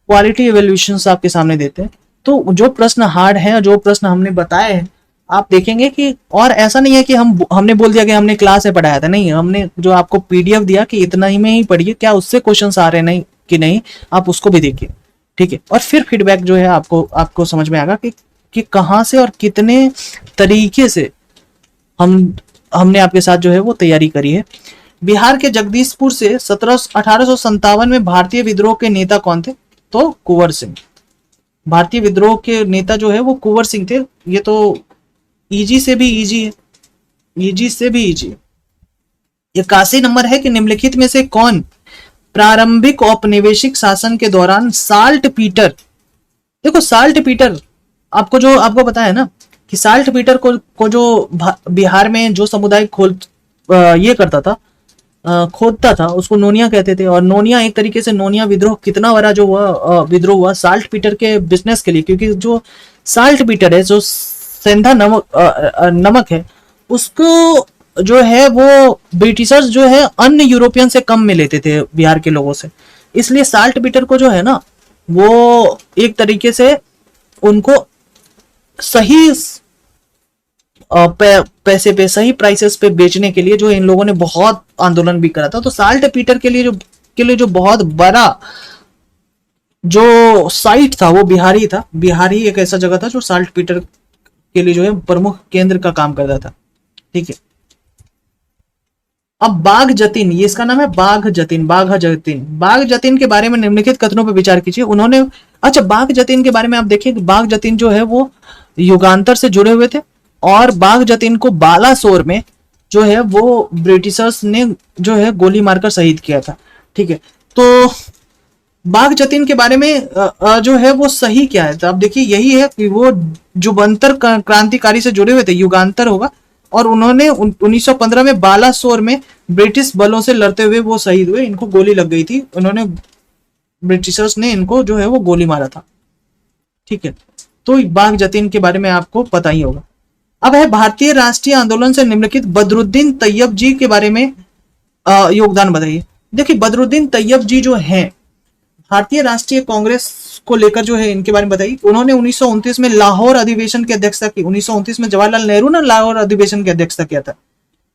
क्वालिटी इवेल्यूशन आपके सामने देते हैं। तो जो प्रश्न हार्ड है, जो प्रश्न हमने बताए हैं, आप देखेंगे कि, और ऐसा नहीं है कि हमने बोल दिया कि हमने क्लास में पढ़ाया था, नहीं, हमने जो आपको PDF दिया कि इतना ही में ही पढ़िए, क्या उससे क्वेश्चंस आ रहे नहीं कि नहीं, आप उसको भी देखिए, ठीक है। और फिर फीडबैक जो है आपको समझ में आएगा कि कहाँ से और कितने तरीके से हमने आपके साथ जो है वो तैयारी करी है। बिहार के जगदीशपुर से 1857 में भारतीय विद्रोह के नेता कौन थे? तो कुंवर सिंह। भारतीय विद्रोह के नेता जो है वो कुंवर सिंह थे। ये तो इजी से भी इजी है, इजी से भी इजी। 81 नंबर है कि निम्नलिखित में से कौन प्रारंभिक औपनिवेशिक शासन के दौरान साल्ट पीटर, देखो साल्ट पीटर आपको पता है ना कि साल्ट पीटर को जो बिहार में जो समुदाय ये करता था, खोदता था, उसको नोनिया कहते थे। और नोनिया एक तरीके से नोनिया विद्रोह कितना बड़ा जो हुआ विद्रोह हुआ साल्ट पीटर के बिजनेस के लिए, क्योंकि जो साल्ट पीटर है, जो सेंधा नमक है, उसको जो है वो ब्रिटिशर्स जो है अन्य यूरोपियन से कम में लेते थे बिहार के लोगों से। इसलिए साल्ट पीटर को जो है ना वो एक तरीके से उनको सही पैसे पे, सही प्राइसेस पे बेचने के लिए जो इन लोगों ने बहुत आंदोलन भी करा था। तो साल्ट पीटर के लिए जो बहुत बड़ा जो साइट था वो बिहारी था। बिहारी एक ऐसा जगह था जो साल्ट पीटर के लिए जो है प्रमुख केंद्र का काम करता था, ठीक है। अब बाघ जतीन, ये इसका नाम है बाघ जतीन, बाघ जतीन के बारे में निम्नलिखित कथनों पर विचार कीजिए। उन्होंने, अच्छा, बाघ जतीन के बारे में आप देखिए कि बाघ जतीन जो है वो युगांतर से जुड़े हुए थे, और बाघ जतीन को बालासोर में जो है वो ब्रिटिशर्स ने जो है गोली मारकर शहीद किया था, ठीक है। तो बाघ जतीन के बारे में जो है वो सही क्या है, तो आप देखिए यही है कि वो जुबंतर क्रांतिकारी से जुड़े हुए थे, युगांतर होगा। और उन्होंने 1915 में बालासोर में ब्रिटिश बलों से लड़ते हुए वो शहीद हुए, इनको गोली लग गई थी, उन्होंने, ब्रिटिशर्स ने इनको जो है वो गोली मारा था, ठीक है। तो बाघ जतीन के बारे में आपको पता ही होगा। अब है भारतीय राष्ट्रीय आंदोलन से निम्नलिखित बदरुद्दीन तैयब जी के बारे में योगदान बताइए। देखिए बदरुद्दीन तैयब जी जो हैं भारतीय राष्ट्रीय कांग्रेस को लेकर जो है इनके बारे में बताइए। उन्होंने 1929 में लाहौर अधिवेशन की अध्यक्षता की। 1929 में जवाहरलाल नेहरू ने लाहौर अधिवेशन की अध्यक्षता किया था।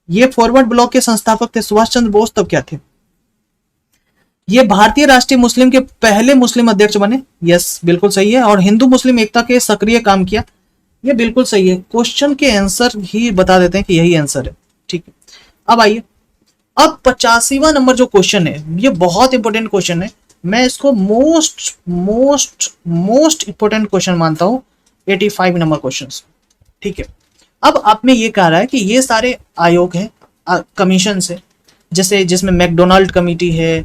ये फॉरवर्ड ब्लॉक के संस्थापक थे। सुभाष चंद्र बोस तब क्या थे? ये भारतीय राष्ट्रीय मुस्लिम के पहले मुस्लिम अध्यक्ष बने। यस, बिल्कुल सही है। और हिंदू मुस्लिम एकता के सक्रिय काम किया। ये बिल्कुल सही है। क्वेश्चन के आंसर ही बता देते हैं कि यही आंसर है, ठीक है। अब आइए, अब 85वां नंबर जो क्वेश्चन है, ये बहुत इंपॉर्टेंट क्वेश्चन है। मैं इसको most most most important question मानता हूं 85 नंबर क्वेश्चन, ठीक है। अब आप में ये कह रहा है कि ये सारे आयोग हैं, कमीशन है, जैसे जिसमें मैकडोनाल्ड कमेटी है,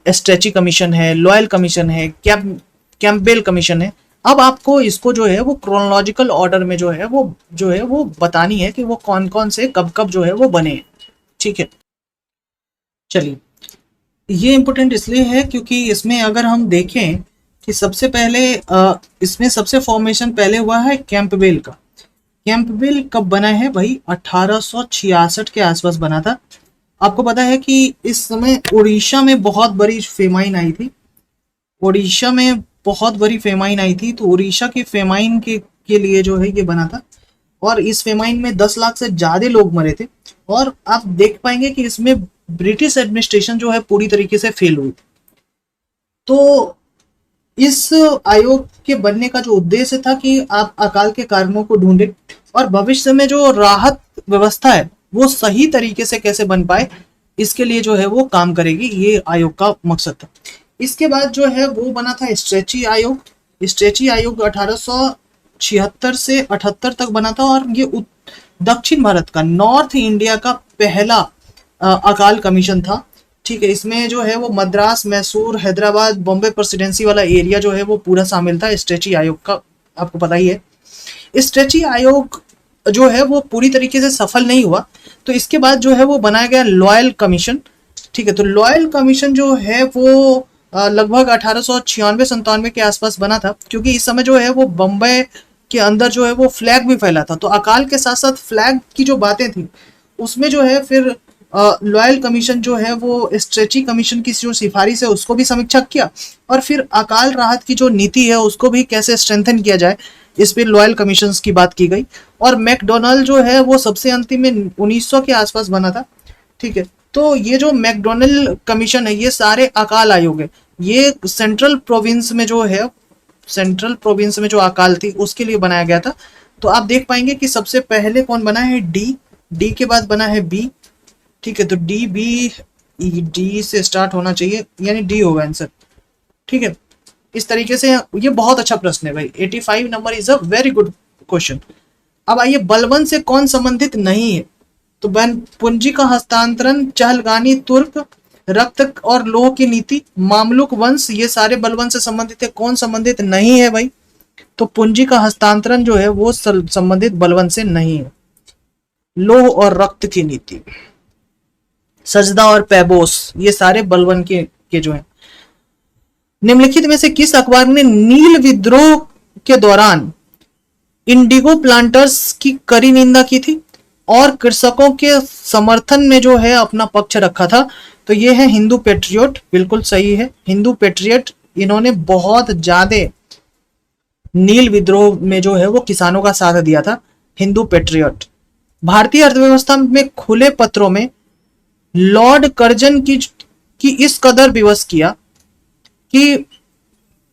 स्ट्रेची कमीशन है, लॉयल कमीशन है, कैंपबेल कमीशन है। अब आपको इसको जो है वो क्रोनोलॉजिकल ऑर्डर में जो है वो बतानी है कि वो कौन कौन से कब कब जो है वो बने, ठीक है। चलिए, ये इंपॉर्टेंट इसलिए है क्योंकि इसमें अगर हम देखें कि सबसे पहले इसमें सबसे फॉर्मेशन पहले हुआ है कैंपबेल का। कैंपबेल कब बना है भाई? 1866 के आसपास बना था। आपको पता है कि इस समय उड़ीसा में बहुत बड़ी फेमाइन आई थी। उड़ीसा में बहुत बड़ी फेमाइन आई थी, तो उड़ीसा की फेमाइन के लिए जो है ये बना था। और इस फेमाइन में 10 लाख से ज्यादा लोग मरे थे। और आप देख पाएंगे कि इसमें ब्रिटिश एडमिनिस्ट्रेशन जो है पूरी तरीके से फेल हुई। तो इस आयोग के बनने का जो उद्देश्य था कि आप अकाल के कारणों को ढूंढे और भविष्य में जो राहत व्यवस्था है वो सही तरीके से कैसे बन पाए, इसके लिए जो है वो काम करेगी। ये आयोग का मकसद था। इसके बाद जो है वो बना था स्ट्रेची आयोग। स्ट्रेची आयोग 1876 से 78 तक बना था। और ये दक्षिण भारत का, नॉर्थ इंडिया का पहला अकाल कमीशन था। ठीक है, इसमें जो है वो मद्रास, मैसूर, हैदराबाद, बॉम्बे प्रेसिडेंसी वाला एरिया जो है वो पूरा शामिल था स्ट्रेची आयोग का, आपको पता ही है। स्ट्रेची आयोग जो है वो पूरी तरीके से सफल नहीं हुआ, तो इसके बाद जो है वो बनाया गया लॉयल कमीशन। ठीक है, तो लॉयल कमीशन जो है वो लगभग 1896-97 के आसपास बना था, क्योंकि इस समय जो है वो बम्बई के अंदर जो है वो फ्लैग भी फैला था, तो अकाल के साथ साथ फ्लैग की जो बातें थी उसमें जो है फिर लॉयल कमीशन जो है वो स्ट्रेची कमीशन की जो सिफारिश है उसको भी समीक्षा किया, और फिर अकाल राहत की जो नीति है उसको भी कैसे स्ट्रेंथन किया जाए इस पे लॉयल कमीशन की बात की गई। और मैकडोनल्ड जो है वो सबसे अंतिम में 1900 के आसपास बना था। ठीक है, तो ये जो मैकडोनल्ड कमीशन है ये सारे अकाल आयोग है, ये सेंट्रल प्रोविंस में जो है, सेंट्रल प्रोविंस में जो अकाल थी उसके लिए बनाया गया था। तो आप देख पाएंगे कि सबसे पहले कौन बना है, डी, डी के बाद बना है बी। ठीक है, तो डी बी, डी से स्टार्ट होना चाहिए, यानी डी होगा आंसर। ठीक है, इस तरीके से ये बहुत अच्छा प्रश्न है भाई, 85 number is a very good question. अब आइए, बलबन से कौन संबंधित नहीं है, तो बन पूंजी का हस्तांतरण, चहलगानी तुर्क, रक्त और लोह की नीति, मामलुक वंश, ये सारे बलबन से संबंधित है। कौन संबंधित नहीं है भाई, तो पूंजी का हस्तांतरण जो है वो संबंधित बलबन से नहीं है। लोह और रक्त की नीति, सजदा और पैबोस, ये सारे बलबन के जो है। निम्नलिखित में से किस अखबार ने नील विद्रोह के दौरान इंडिगो प्लांटर्स की कड़ी निंदा की थी और कृषकों के समर्थन में जो है अपना पक्ष रखा था, तो ये है हिंदू पेट्रियोट, बिल्कुल सही है हिंदू पेट्रियट। इन्होंने बहुत ज्यादा नील विद्रोह में जो है वो किसानों का साथ दिया था, हिंदू पेट्रियट। भारतीय अर्थव्यवस्था में खुले पत्रों में लॉर्ड कर्जन की इस कदर विवश किया कि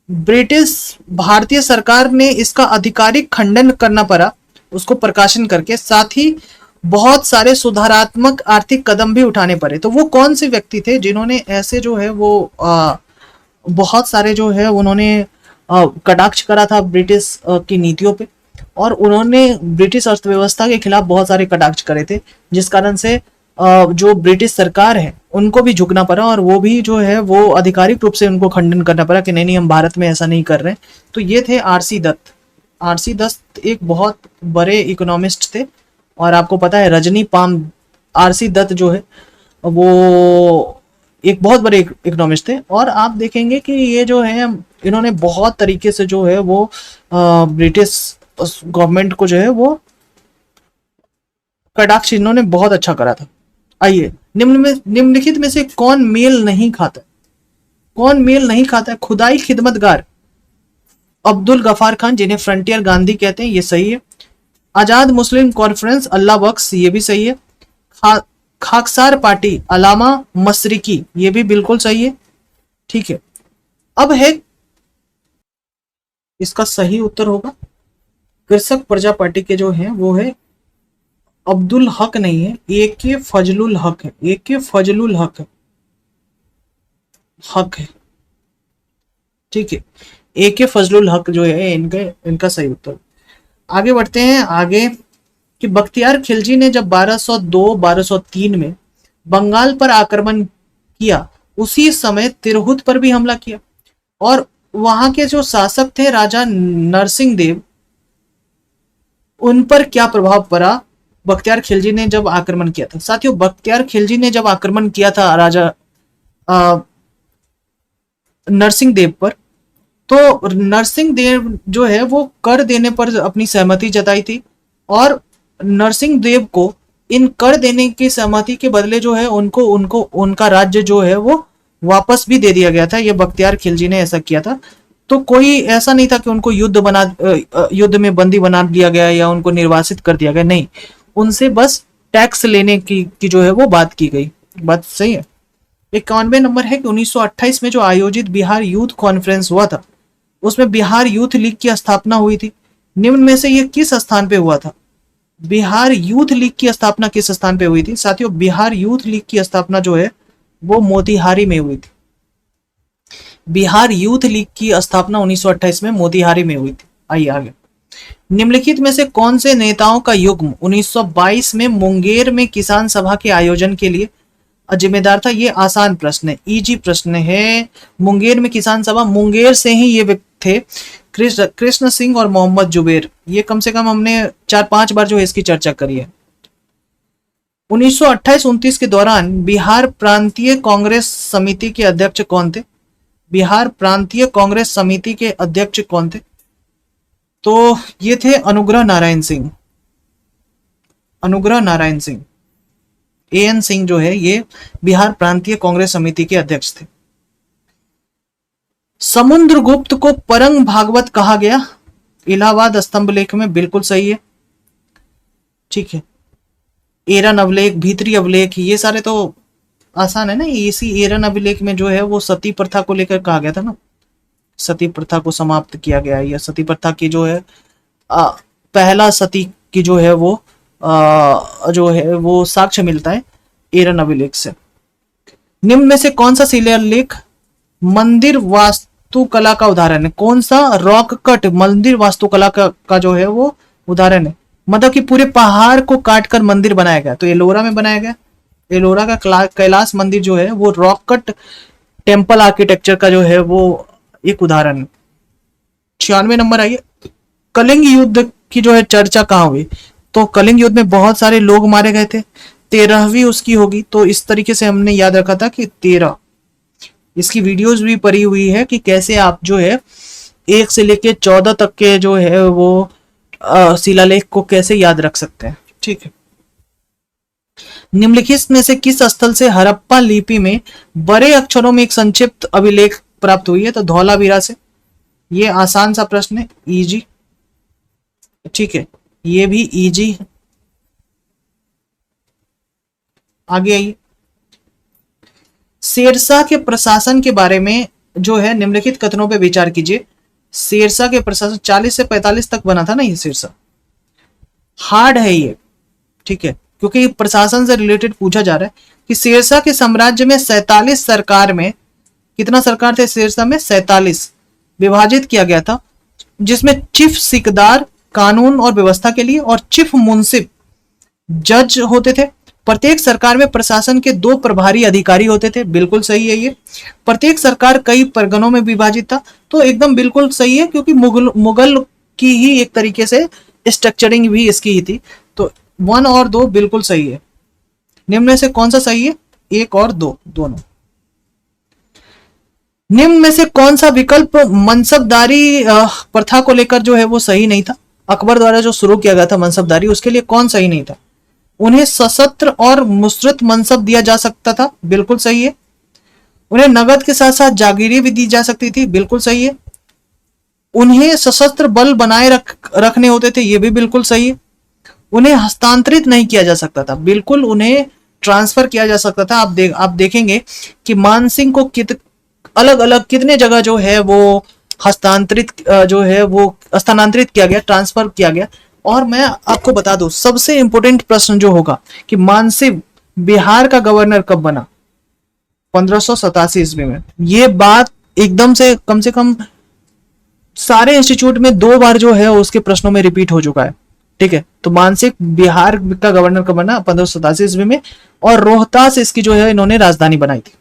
ब्रिटिश भारतीय सरकार ने इसका आधिकारिक खंडन करना पड़ा उसको प्रकाशन करके, साथ ही बहुत सारे सुधारात्मक आर्थिक कदम भी उठाने पड़े। तो वो कौन से व्यक्ति थे जिन्होंने ऐसे जो है वो बहुत सारे जो है उन्होंने कटाक्ष करा था ब्रिटिश की नीतियों पे, और उन्होंने ब्रिटिश अर्थव्यवस्था के खिलाफ बहुत सारे कटाक्ष करे थे, जिस कारण से जो ब्रिटिश सरकार है उनको भी झुकना पड़ा, और वो भी जो है वो आधिकारिक रूप से उनको खंडन करना पड़ा कि नहीं नहीं हम भारत में ऐसा नहीं कर रहे। तो ये थे आरसी दत्त। आरसी दत्त एक बहुत बड़े इकोनॉमिस्ट थे, और आपको पता है रजनी पाम, आरसी दत्त जो है वो एक बहुत बड़े इकोनॉमिस्ट थे। और आप देखेंगे कि ये जो है इन्होंने बहुत तरीके से जो है वो ब्रिटिश गवर्नमेंट को जो है वो कटाक्ष इन्होंने बहुत अच्छा करा था। आइए, निम्नलिखित में से कौन मेल नहीं खाता, कौन मेल नहीं खाता है, खुदाई खिदमतगार अब्दुल गफार खान, जिन्हें फ्रंटियर गांधी कहते हैं, ये सही है। आजाद मुस्लिम कॉन्फ्रेंस अल्लाह बख्श, ये भी सही है। खाकसार पार्टी अलामा मशरिकी, ये भी बिल्कुल सही है। ठीक है, अब है इसका सही उत्तर होगा कृषक प्रजा पार्टी के जो है वो है अब्दुल हक नहीं है, ए के फजलुल हक है, ए के फजलुल हक है, हक है। ठीक है, ए के फजलुल हक जो है इनका सही उत्तर। आगे बढ़ते हैं आगे कि बख्तियार खिलजी ने जब 1202-1203 में बंगाल पर आक्रमण किया, उसी समय तिरहुत पर भी हमला किया, और वहां के जो शासक थे राजा नरसिंह देव, उन पर क्या प्रभाव पड़ा बख्तियार खिलजी ने जब आक्रमण किया था। साथियों, बख्तियार खिलजी ने जब आक्रमण किया था राजा नरसिंह देव पर, तो नरसिंह देव जो है वो कर देने पर अपनी सहमति जताई थी, और नरसिंह देव को इन कर देने की सहमति के बदले जो है उनको उनको उनका राज्य जो है वो वापस भी दे दिया गया था। ये बख्तियार खिलजी ने ऐसा किया था। तो कोई ऐसा नहीं था कि उनको युद्ध में बंदी बना दिया गया या उनको निर्वासित कर दिया गया, नहीं, उनसे बस टैक्स लेने की जो है वो बात की गई। बात सही है। 91 नंबर है कि 1928 में जो आयोजित बिहार यूथ कॉन्फ्रेंस हुआ था उसमें बिहार यूथ लीग की स्थापना हुई थी। निम्न में से ये किस स्थान पे हुआ था? बिहार यूथ लीग की स्थापना किस स्थान पे हुई थी? साथियों, बिहार यूथ लीग की स्थापना जो है वो मोतिहारी में हुई थी। बिहार यूथ लीग की स्थापना 1928 में मोतिहारी में हुई थी। आइए आगे। निम्नलिखित में से कौन से नेताओं का युग्म 1922 में मुंगेर में किसान सभा के आयोजन के लिए जिम्मेदार था? ये आसान प्रश्न है, इजी प्रश्न है। मुंगेर में किसान सभा, मुंगेर से ही ये व्यक्ति थे, कृष्ण सिंह और मोहम्मद जुबेर। ये कम से कम हमने 4-5 बार जो है इसकी चर्चा करी है। 1928-29 के दौरान बिहार प्रांतीय कांग्रेस समिति के अध्यक्ष कौन थे? बिहार प्रांतीय कांग्रेस समिति के अध्यक्ष कौन थे? तो ये थे अनुग्रह नारायण सिंह। अनुग्रह नारायण सिंह, एएन सिंह जो है ये बिहार प्रांतीय कांग्रेस समिति के अध्यक्ष थे। समुद्रगुप्त को परंग भागवत कहा गया? इलाहाबाद स्तंभ लेख में, बिल्कुल सही है। ठीक है, एरन अभिलेख, भीतरी अभिलेख, ये सारे तो आसान है ना। इसी एरन अभिलेख में जो है वो सती प्रथा को लेकर कहा गया था ना, सती प्रथा को समाप्त किया गया है, या सती प्रथा की जो है पहला सती की जो है वो जो है वो साक्ष्य मिलता है एरन अभिलेख से। निम्न में से कौन सा शिलालेख मंदिर वास्तुकला का उदाहरण है? कौन सा रॉक कट मंदिर वास्तुकला का जो है वो उदाहरण है? मतलब कि पूरे पहाड़ को काटकर मंदिर बनाया गया, तो एलोरा में बनाया गया। एलोरा का कैलाश मंदिर जो है वो रॉक कट टेम्पल आर्किटेक्चर का जो है वो एक उदाहरण है। 96 नंबर आइए, कलिंग युद्ध की जो है चर्चा कहाँ हुई? तो कलिंग युद्ध में बहुत सारे लोग मारे गए थे, 13वीं उसकी होगी। तो इस तरीके से हमने याद रखा था कि 13। इसकी वीडियोस भी पड़ी हुई है कि कैसे आप जो है 1 से लेके 14 तक के जो है वो शिलालेख को कैसे याद रख सकते हैं। ठीक है, निम्नलिखित में से किस स्थल से हड़प्पा लिपि में बड़े अक्षरों में एक संक्षिप्त अभिलेख प्राप्त हुई है? तो धौलावीरा से। ये आसान सा प्रश्न है, इजी। ठीक है, ये भी इजी है। आगे आइए, शेरशाह के प्रशासन के बारे में जो है निम्नलिखित कथनों पे विचार कीजिए। शेरशाह के प्रशासन 40 से 45 तक बना था ना ये शेरशाह। हार्ड है ये, ठीक है, क्योंकि प्रशासन से रिलेटेड पूछा जा रहा है कि शेरशाह के साम्राज्य में 47 सरकार में कितना सरकार थे? शेरशाह में 47 विभाजित किया गया था, जिसमें चीफ सिकदार कानून और व्यवस्था के लिए और चीफ मुंसिफ जज होते थे। प्रत्येक सरकार में प्रशासन के 2 प्रभारी अधिकारी होते थे, बिल्कुल सही है ये। प्रत्येक सरकार कई परगनों में विभाजित था, तो एकदम बिल्कुल सही है, क्योंकि मुगल की ही एक तरीके से स्ट्रक्चरिंग भी इसकी ही थी। तो 1 और 2 बिल्कुल सही है। निम्न में से कौन सा सही है? 1 और 2 दोनों। निम्न में से कौन सा विकल्प मनसबदारी प्रथा को लेकर जो है वो सही नहीं था? अकबर द्वारा जो शुरू किया गया था मनसबदारी, उसके लिए कौन सही नहीं था? उन्हें सशस्त्र और मुश्रित मनसब दिया जा सकता था, बिल्कुल सही है। उन्हें नगद के साथ साथ जागीरें भी दी जा सकती थी, बिल्कुल सही है। उन्हें सशस्त्र बल बनाए रखने होते थे, ये भी बिल्कुल सही है। उन्हें हस्तांतरित नहीं किया जा सकता था, बिल्कुल उन्हें ट्रांसफर किया जा सकता था। आप देखेंगे कि मानसिंह को अलग अलग कितने जगह जो है वो हस्तांतरित जो है वो स्थानांतरित किया गया, ट्रांसफर किया गया। और मैं आपको बता दूं, सबसे इंपॉर्टेंट प्रश्न जो होगा कि मानसिंह बिहार का गवर्नर कब बना? 1587 ईस्वी में। ये बात एकदम से कम सारे इंस्टीट्यूट में 2 बार जो है उसके प्रश्नों में रिपीट हो चुका है। ठीक है, तो मानसिंह बिहार का गवर्नर कब बना? 1587 ईस्वी में। और रोहतास इसकी जो है इन्होंने राजधानी बनाई थी।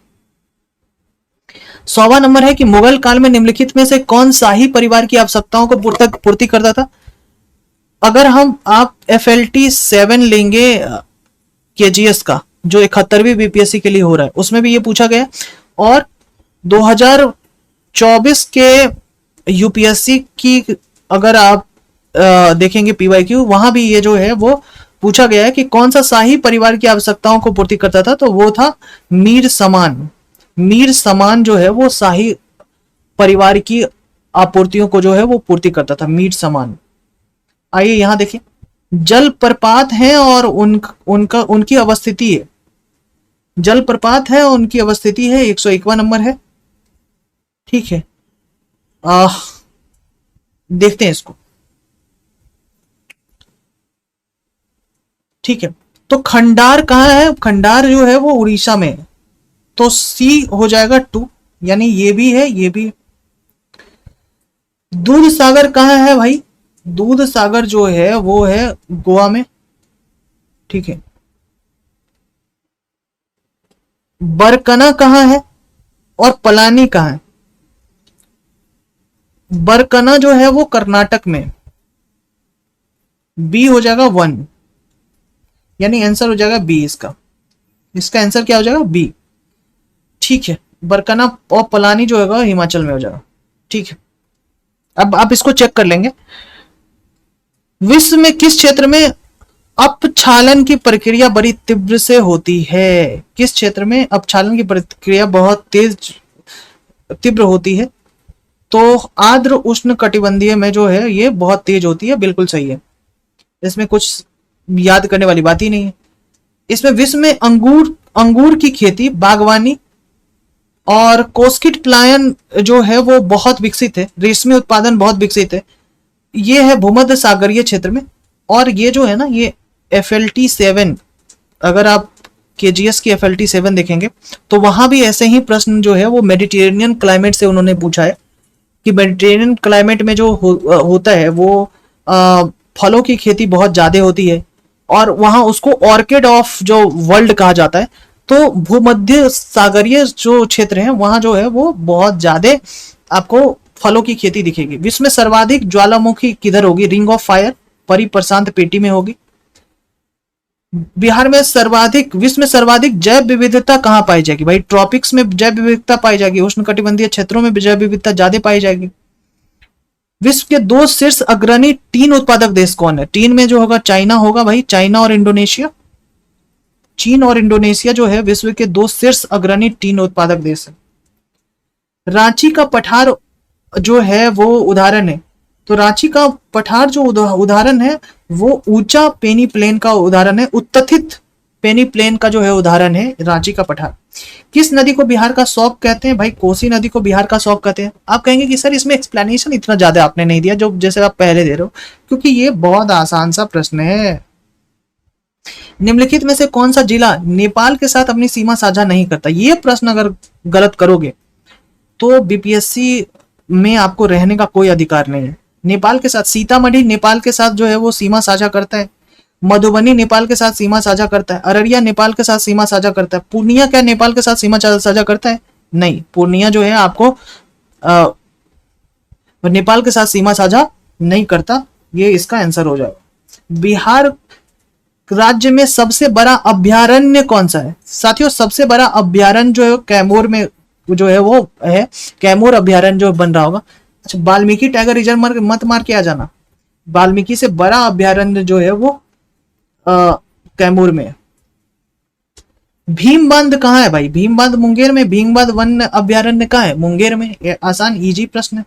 100वां नंबर है कि मुगल काल में निम्नलिखित में से कौन शाही परिवार की आवश्यकताओं को पूर्ति करता था? अगर आप FLT 7 लेंगे KGS का, जो 71वीं BPSC के लिए हो रहा है, उसमें भी ये पूछा गया। और 2024 के UPSC की अगर आप देखेंगे PYQ, वहां भी ये जो है वो पूछा गया है कि कौन सा शाही परिवार की आवश्यकताओं को पूर्ति करता था? तो वो था मीर समान। मीर समान जो है वो शाही परिवार की आपूर्तियों को जो है वो पूर्ति करता था, मीर समान। आइए यहां देखिए, जलप्रपात है और उनकी अवस्थिति है। जलप्रपात है और उनकी अवस्थिति है, 101वां नंबर है। ठीक है, देखते हैं इसको। ठीक है, तो खंडार कहाँ है? खंडार जो है वो उड़ीसा में है, तो सी हो जाएगा 2, यानी ये भी है, ये भी है। दूध सागर कहाँ है भाई? दूध सागर जो है वो है गोवा में, ठीक है। बरकना कहाँ है और पलानी कहाँ है? बरकना जो है वो कर्नाटक में। बी हो जाएगा 1, यानी आंसर हो जाएगा बी इसका। इसका आंसर क्या हो जाएगा? बी, ठीक है। बरकना और पलानी जो होगा हिमाचल में हो जाएगा, ठीक है। अब आप इसको चेक कर लेंगे। विश्व में किस क्षेत्र में अपक्षालन की प्रक्रिया बड़ी तीव्र से होती है? किस क्षेत्र में अपक्षालन की प्रक्रिया बहुत तेज तीव्र होती है? तो आर्द्र उष्ण कटिबंधीय में जो है ये बहुत तेज होती है, बिल्कुल सही है। इसमें कुछ याद करने वाली बात ही नहीं है। इसमें विश्व में अंगूर अंगूर की खेती, बागवानी और कोस्किट प्लायन जो है वो बहुत विकसित है। रेशमी उत्पादन बहुत विकसित है। ये है भूमध्य सागरीय क्षेत्र में। और ये जो है ना, ये FLT7, अगर आप KGS की FLT7 देखेंगे तो वहां भी ऐसे ही प्रश्न जो है वो मेडिटेरेनियन क्लाइमेट से उन्होंने पूछा है कि मेडिटेरेनियन क्लाइमेट में जो होता है वो फलों की खेती बहुत ज्यादा होती है और वहां उसको ऑर्किड ऑफ जो वर्ल्ड कहा जाता है। तो भूमध्य सागरीय जो क्षेत्र है वहां जो है वो बहुत ज्यादा आपको फलों की खेती दिखेगी। विश्व में सर्वाधिक ज्वालामुखी किधर होगी? रिंग ऑफ फायर, परी प्रशांत पेटी में होगी। बिहार में सर्वाधिक, विश्व में सर्वाधिक जैव विविधता कहां पाई जाएगी? भाई ट्रॉपिक्स में जैव विविधता पाई जाएगी, उष्णकटिबंधीय क्षेत्रों में जैव विविधता ज्यादा पाई जाएगी। विश्व के 2 शीर्ष अग्रणी टीन उत्पादक देश कौन है? टीन में जो होगा चाइना होगा भाई, चाइना और इंडोनेशिया। चीन और इंडोनेशिया जो है विश्व के 2 शीर्ष अग्रणी टीन उत्पादक देश है। रांची का पठार जो है वो उदाहरण है। तो रांची का पठार जो उदाहरण है वो ऊंचा पेनी प्लेन का उदाहरण है, उत्तथित पेनी प्लेन का जो है उदाहरण है रांची का पठार। किस नदी को बिहार का शौक कहते हैं? भाई कोसी नदी को बिहार का शौक कहते हैं। आप कहेंगे कि सर इसमें एक्सप्लेनेशन इतना ज्यादा आपने नहीं दिया जो जैसे आप पहले दे रहे हो, क्योंकि ये बहुत आसान सा प्रश्न है। निम्नलिखित में से कौन सा जिला नेपाल के साथ अपनी सीमा साझा नहीं करता? ये प्रश्न अगर गलत करोगे तो BPSC में आपको रहने का कोई अधिकार नहीं है। नेपाल के साथ, सीतामढ़ी नेपाल के साथ जो है वो सीमा साझा करता है। मधुबनी नेपाल के साथ सीमा साझा करता है। अररिया नेपाल के साथ सीमा साझा करता है। पूर्णिया क्या नेपाल के साथ सीमा साझा करता है? नहीं, पूर्णिया जो है आपको नेपाल के साथ सीमा साझा नहीं करता। ये इसका आंसर हो जाएगा। बिहार राज्य में सबसे बड़ा अभ्यारण्य कौन सा है? साथियों सबसे बड़ा अभ्यारण्य जो है कैमूर में जो है वो है, कैमूर अभ्यारण्य जो बन रहा होगा। अच्छा, वाल्मीकि टाइगर रिजर्व मत मार के आ जाना। वाल्मीकि से बड़ा अभ्यारण्य जो है वो कैमूर में। भीम बांध कहाँ है भाई? भीम बांध मुंगेर में। भीम बांध वन अभ्यारण्य कहाँ है? मुंगेर में। ये आसान इजी प्रश्न है।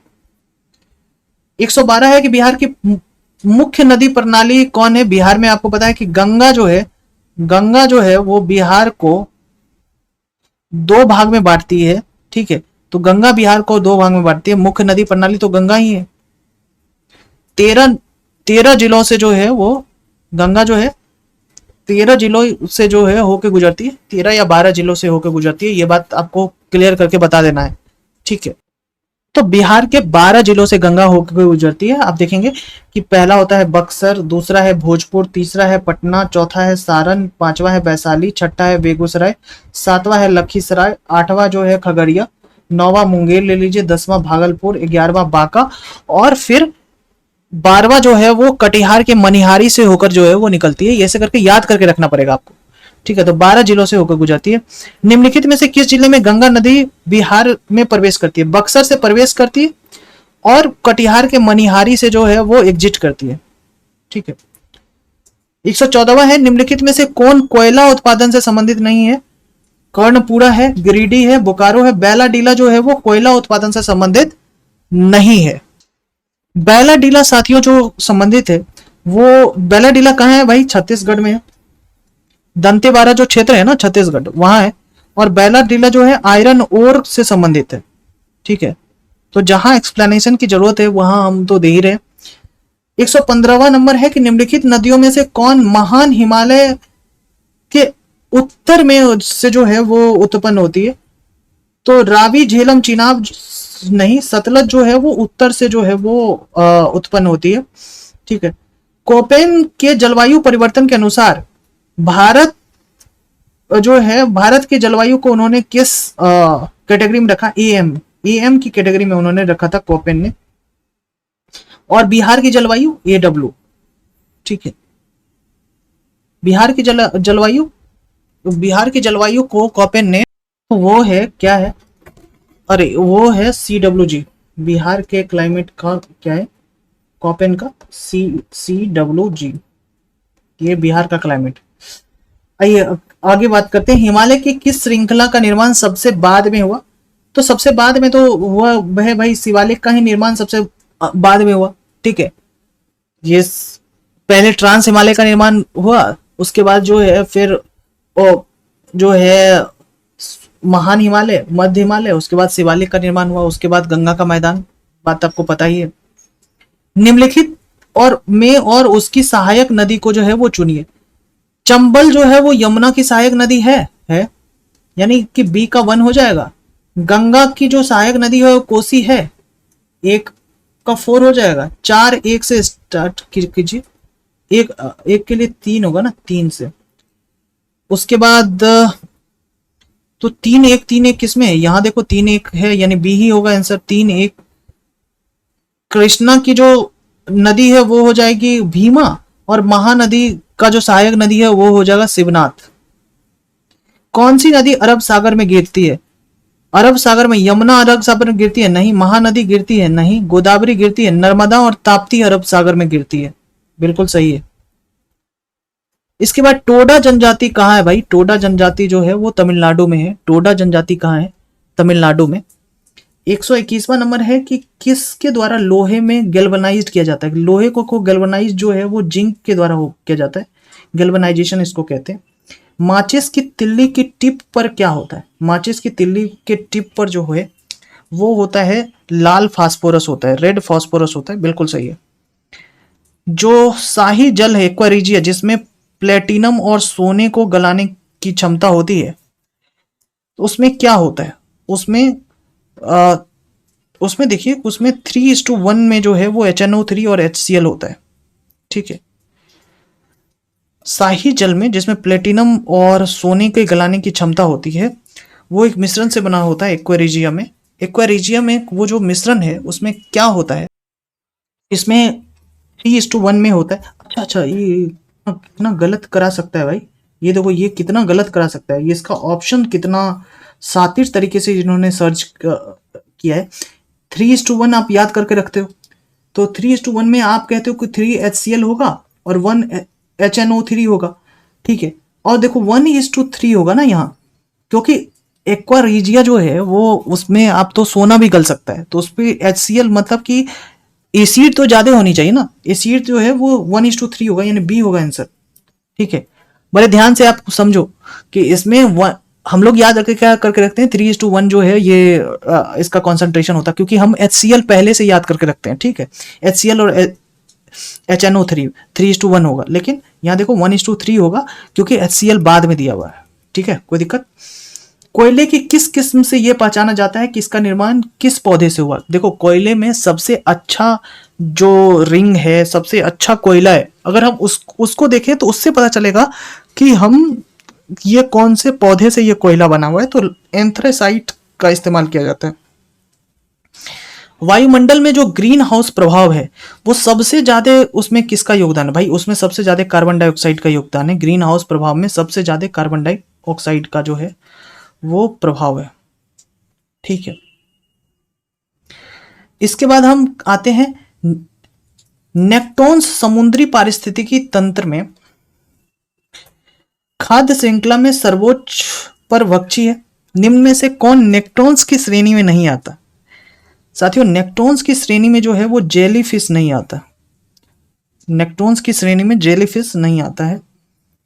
112 है कि बिहार की मुख्य नदी प्रणाली कौन है? बिहार में आपको पता है कि गंगा जो है वो बिहार को 2 भाग में बांटती है, ठीक है। तो गंगा बिहार को 2 भाग में बांटती है। मुख्य नदी प्रणाली तो गंगा ही है। 13 जिलों से जो है वो गंगा जो है 13 जिलों से जो है होके गुजरती है। 13 या 12 जिलों से होके गुजरती है। ये बात आपको क्लियर करके बता देना है, ठीक है। तो बिहार के 12 जिलों से गंगा होकर गुजरती है। आप देखेंगे कि पहला होता है बक्सर, दूसरा है भोजपुर, तीसरा है पटना, चौथा है सारण, पांचवा है वैशाली, छठा है बेगूसराय, सातवां है लखीसराय, आठवां जो है खगड़िया, नौवां मुंगेर ले लीजिए, 10वां भागलपुर, 11वां बांका और फिर 12वां जो है वो कटिहार के मनिहारी से होकर जो है वो निकलती है। ऐसे करके याद करके रखना पड़ेगा आपको, ठीक है। तो 12 जिलों से होकर गुजरती है। निम्नलिखित में से किस जिले में गंगा नदी बिहार में प्रवेश करती है? बक्सर से प्रवेश करती है और कटिहार के मनिहारी से जो है वो एग्जिट करती है, ठीक है। 114वां है, निम्नलिखित में से कौन कोयला उत्पादन से संबंधित नहीं है? कर्णपुरा है, गिरिडीह है, बोकारो है। बैलाडीला जो है वो कोयला उत्पादन से संबंधित नहीं है। बैलाडीला साथियों जो संबंधित है वो बैलाडीला कहाँ है भाई? छत्तीसगढ़ में है। दंतेवाड़ा जो क्षेत्र है ना छत्तीसगढ़, वहां है। और बैलाडीला जो है आयरन ओर से संबंधित है, ठीक है। तो जहां एक्सप्लेनेशन की जरूरत है वहां हम तो दे ही रहे। 115वां नंबर है कि निम्नलिखित नदियों में से कौन महान हिमालय के उत्तर में से जो है वो उत्पन्न होती है? तो रावी, झेलम, चिनाब नहीं, सतलज जो है वो उत्तर से जो है वो उत्पन्न होती है। ठीक है। कोपेन के जलवायु परिवर्तन के अनुसार भारत जो है, भारत के जलवायु को उन्होंने किस कैटेगरी में रखा? एएम, एएम की कैटेगरी में उन्होंने रखा था कोपेन ने। और बिहार की जलवायु एडब्ल्यू। ठीक है, बिहार की जलवायु, तो बिहार की जलवायु को कोपेन ने, तो वो है क्या है? अरे वो है CWG। बिहार के क्लाइमेट का क्या है? कोपेन का CWG, ये बिहार का क्लाइमेट। आइए आगे बात करते हैं। हिमालय की किस श्रृंखला का निर्माण सबसे बाद में हुआ? तो सबसे बाद में तो हुआ वह भाई शिवालिक का ही निर्माण सबसे बाद में हुआ। ठीक है, ये पहले ट्रांस हिमालय का निर्माण हुआ, उसके बाद जो है फिर ओ, जो है महान हिमालय, मध्य हिमालय, उसके बाद शिवालिक का निर्माण हुआ, उसके बाद गंगा का मैदान। बात आपको पता ही है। निम्नलिखित और उसकी सहायक नदी को जो है वो चुनिए। चंबल जो है वो यमुना की सहायक नदी है, यानी कि बी का 1 हो जाएगा। गंगा की जो सहायक नदी है वो कोसी है, 1 का 4 हो जाएगा। 4 1 से स्टार्ट कीजिए, एक के लिए 3 होगा ना, 3 से। उसके बाद तो 3 1 किसमें है? यहां देखो 3 1 है, यानी बी ही होगा आंसर। 3 1 कृष्णा की जो नदी है वो हो जाएगी भीमा, और महानदी का जो सहायक नदी है वो हो जाएगा शिवनाथ। कौन सी नदी अरब सागर में गिरती है? अरब सागर में यमुना अरब सागर में गिरती है? नहीं। महानदी गिरती है? नहीं। गोदावरी गिरती है? नर्मदा और ताप्ती अरब सागर में गिरती है। बिल्कुल सही है। इसके बाद टोडा जनजाति कहाँ है भाई? टोडा जनजाति जो है वो तमिलनाडु में है। टोडा जनजाति कहाँ है? तमिलनाडु में। 121वां नंबर है कि किसके द्वारा लोहे में गैल्वनाइज्ड किया जाता है? लोहे को गैल्वनाइज जो है वो जिंक के द्वारा किया जाता है, गैल्वनाइजेशन इसको कहते हैं। माचिस की तिल्ली की टिप पर क्या होता है? माचिस की तिल्ली के टिप पर जो है वो होता है लाल फास्फोरस होता है, रेड फास्फोरस होता है। बिल्कुल सही है। जो शाही जल है एक्वारिजिया, जिसमें प्लेटिनम और सोने को गलाने की क्षमता होती है, तो उसमें क्या होता है? उसमें देखिए, उसमें 3:1 में जो है वो HNO3 और HCl होता है। ठीक है, शाही जल में जिसमें प्लेटिनम और सोने के गलाने की क्षमता होती है, वो एक मिश्रण से बना होता है एक्वेरिजिया में। एक्वेरिजिया में वो जो मिश्रण है उसमें क्या होता है? इसमें 3:1 में होता है। अच्छा, ये कितना गलत करा सकता है भाई, ये देखो ये कितना गलत करा सकता है। ये इसका ऑप्शन कितना सातिश तरीके से इन्होंने सर्च किया है। 3:1 आप याद करके रखते हो, तो 3:1 में आप कहते हो कि 3 HCl होगा और 1 HNO3 होगा। ठीक है, और देखो 1:3 होगा ना यहाँ, क्योंकि एक्वारिजिया जो है वो उसमें आप तो सोना भी गल सकता है, तो उस पर HCl मतलब कि एसिड तो ज्यादा होनी चाहिए ना, एसिड जो है वो 1:3 होगा, यानी बी होगा आंसर। ठीक है, बड़े ध्यान से आप समझो कि इसमें हम लोग याद रखे क्या करके रखते हैं, 3:1 जो है ये इसका कॉन्सेंट्रेशन होता है, क्योंकि हम HCl पहले से याद करके रखते हैं। ठीक है, HCl और HNO3 3:1 होगा, लेकिन यहाँ देखो 1:3 होगा क्योंकि HCl बाद में दिया हुआ है। ठीक है, कोई दिक्कत? कोयले की किस किस्म से यह पहचाना जाता है कि इसका निर्माण किस पौधे से हुआ? देखो कोयले में सबसे अच्छा जो रिंग है, सबसे अच्छा कोयला है, अगर हम उसको देखें तो उससे पता चलेगा कि हम ये कौन से पौधे से ये कोयला बना हुआ है। तो एंथ्रेसाइट का इस्तेमाल किया जाता है। वायुमंडल में जो ग्रीन हाउस प्रभाव है वो सबसे ज्यादा उसमें किसका योगदान है? भाई उसमें सबसे ज्यादा कार्बन डाइऑक्साइड का योगदान है। ग्रीन हाउस प्रभाव में सबसे ज्यादा कार्बन डाइऑक्साइड का जो है वो प्रभाव है। ठीक है, इसके बाद हम आते हैं नेक्टोन्स समुद्री पारिस्थितिकी तंत्र में खाद्य श्रृंखला में सर्वोच्च परभक्षी है। निम्न में से कौन नेक्टोन्स की श्रेणी में नहीं आता? साथियों, नेक्टोन्स की श्रेणी में जो है वो जेलीफिश नहीं आता। नेक्टोन्स की श्रेणी में जेलीफिश नहीं आता है।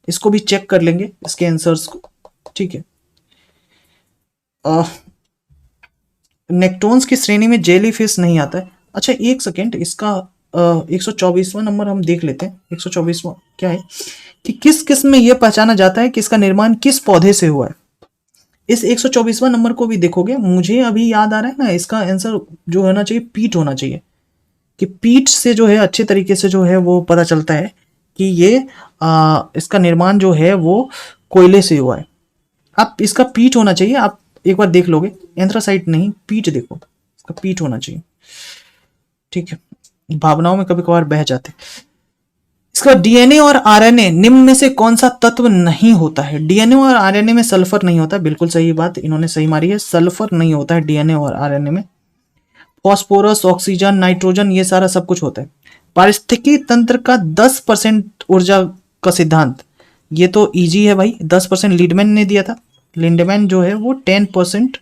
इसको भी चेक कर लेंगे इसके आंसर्स को। ठीक है, नेक्टोन्स की श्रेणी में जेलीफिश नहीं आता है। अच्छा एक सेकेंड, इसका 124वां नंबर हम देख लेते हैं। 124वां क्या है कि किस किस्म में यह पहचाना जाता है कि इसका निर्माण किस पौधे से हुआ है? इस 124वां नंबर को भी देखोगे, मुझे अभी याद आ रहा है ना, इसका आंसर जो होना चाहिए पीट होना चाहिए। कि पीठ से जो है अच्छे तरीके से जो है वो पता चलता है कि ये इसका निर्माण जो है वो कोयले से हुआ है। आप इसका पीठ होना चाहिए, आप एक बार देख लोगे, एंथ्रासाइट नहीं, पीठ देखो, इसका पीठ होना चाहिए। ठीक है, भावनाओं में कभी कभार बह जाते। इसका डीएनए और आरएनए निम्न में से कौन सा तत्व नहीं होता है? डीएनए और आरएनए में सल्फर नहीं होता, बिल्कुल सही बात इन्होंने सही मारी है, सल्फर नहीं होता है डीएनए और आरएनए में। फॉस्फोरस, ऑक्सीजन, नाइट्रोजन, ये सारा सब कुछ होता है। पारिस्थितिकी तंत्र का 10% ऊर्जा का सिद्धांत, ये तो इजी है भाई, 10% लीडमैन ने दिया था। लिंडमैन जो है वो 10%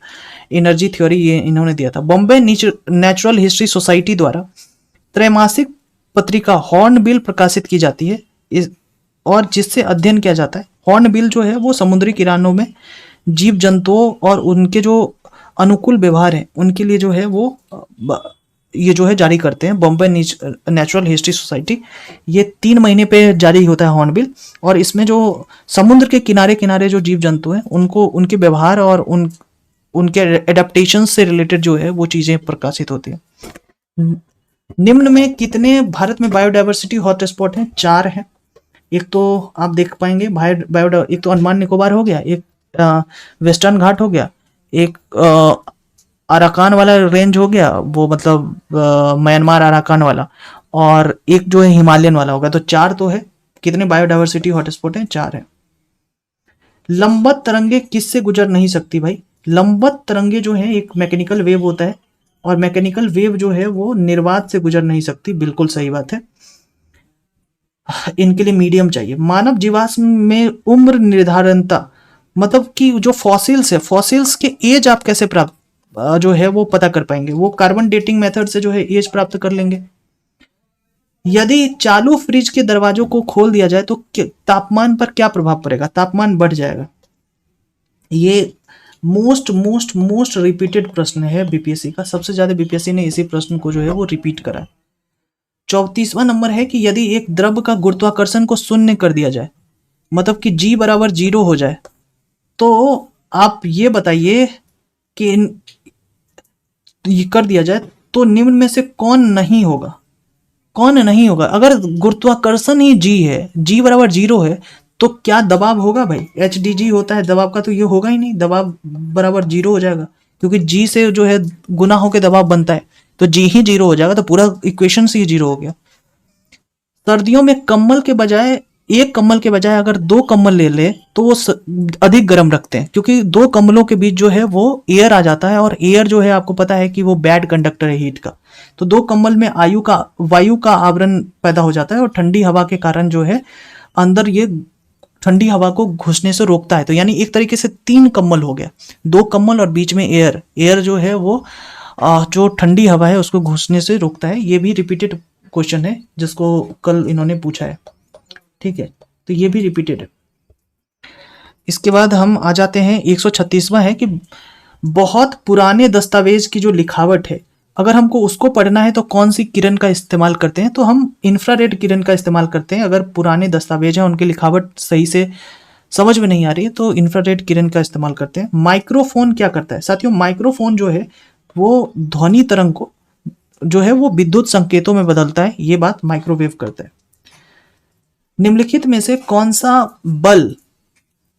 एनर्जी थ्योरी ये इन्होंने दिया था। बॉम्बे नेचुरल हिस्ट्री सोसाइटी द्वारा त्रैमासिक पत्रिका हॉर्नबिल प्रकाशित की जाती है और जिससे अध्ययन किया जाता है। हॉर्नबिल जो है वो समुद्री किरानों में जीव जंतुओं और उनके जो अनुकूल व्यवहार है उनके लिए जो है वो ये जो है जारी करते हैं। बॉम्बे नेचुरल हिस्ट्री सोसाइटी, ये 3 महीने पे जारी होता है हॉर्नबिल, और इसमें जो समुद्र के किनारे किनारे जो जीव जंतु हैं उनको उनके व्यवहार और उनके एडेप्टेशन से रिलेटेड जो है वो चीजें प्रकाशित होती हैं। निम्न में कितने भारत में बायोडायवर्सिटी हॉटस्पॉट हैं? 4 हैं। एक तो आप देख पाएंगे एक तो अंडमान निकोबार हो गया, एक वेस्टर्न घाट हो गया, एक अराकान वाला रेंज हो गया, वो मतलब म्यांमार अराकान वाला, और एक जो है हिमालयन वाला हो गया। तो 4 तो है। कितने बायोडायवर्सिटी हॉटस्पॉट हैं? 4 है। लंबत तरंगे किससे गुजर नहीं सकती भाई? लंबत तरंगे जो है एक मैकेनिकल वेव होता है, और मैकेनिकल वेव जो है वो निर्वात से गुजर नहीं सकती, बिल्कुल सही बात है। इनके लिए मीडियम चाहिए। मानव जीवाश्म में उम्र निर्धारणता, मतलब कि जो फॉसिल्स है, फॉसिल्स के एज आप कैसे प्राप्त जो है वो पता कर पाएंगे? वो कार्बन डेटिंग मेथड से जो है एज प्राप्त कर लेंगे। यदि चालू फ्रिज के दरवाजों को खोल दिया जाए तो तापमान पर क्या प्रभाव पड़ेगा? तापमान बढ़ जाएगा। ये मोस्ट रिपीटेड प्रश्न है बीपीएससी का, सबसे ज्यादा बीपीएससी ने इसी प्रश्न को जो है वो रिपीट करा है। 34वां नंबर है कि यदि एक द्रव का गुरुत्वाकर्षण को शून्य कर दिया जाए, मतलब कि G बराबर 0 हो जाए, तो आप ये बताइए कि ये कर दिया जाए तो निम्न में से कौन नहीं होगा? कौन नहीं होगा? अगर गुरुत्वाकर्षण ही G है, G बराबर 0 है, तो क्या दबाव होगा भाई? HDG होता है दबाव का, तो ये होगा ही नहीं, दबाव बराबर 0 हो जाएगा, क्योंकि G से जो है गुना होकर दबाव बनता है, तो G ही 0 हो जाएगा, तो पूरा इक्वेशन से ही 0 हो गया। सर्दियों में कम्बल के बजाय, एक कम्बल के बजाय अगर 2 कम्बल ले ले तो वो अधिक गर्म रखते हैं, क्योंकि 2 कम्बलों के बीच जो है वो एयर आ जाता है, और एयर जो है आपको पता है कि वो बैड कंडक्टर है हीट का। तो 2 कम्बल में वायु का आवरण पैदा हो जाता है, और ठंडी हवा के कारण जो है अंदर ये ठंडी हवा को घुसने से रोकता है। तो यानी एक तरीके से 3 कम्बल हो गया, 2 कम्बल और बीच में एयर जो है वो जो ठंडी हवा है उसको घुसने से रोकता है। ये भी रिपीटेड क्वेश्चन है जिसको कल इन्होंने पूछा है, ठीक है, तो ये भी रिपीटेड है। इसके बाद हम आ जाते हैं 136वां है कि बहुत पुराने दस्तावेज की जो लिखावट है, अगर हमको उसको पढ़ना है तो कौन सी किरण का इस्तेमाल करते हैं? तो हम इंफ्रारेड किरण का इस्तेमाल करते हैं। अगर पुराने दस्तावेज हैं उनकी लिखावट सही से समझ में नहीं आ रही है तो इंफ्रारेड किरण का इस्तेमाल करते हैं। माइक्रोफोन क्या करता है साथियों? माइक्रोफोन जो है वो ध्वनि तरंग को जो है वो विद्युत संकेतों में बदलता है, ये बात माइक्रोवेव करता है। निम्नलिखित में से कौन सा बल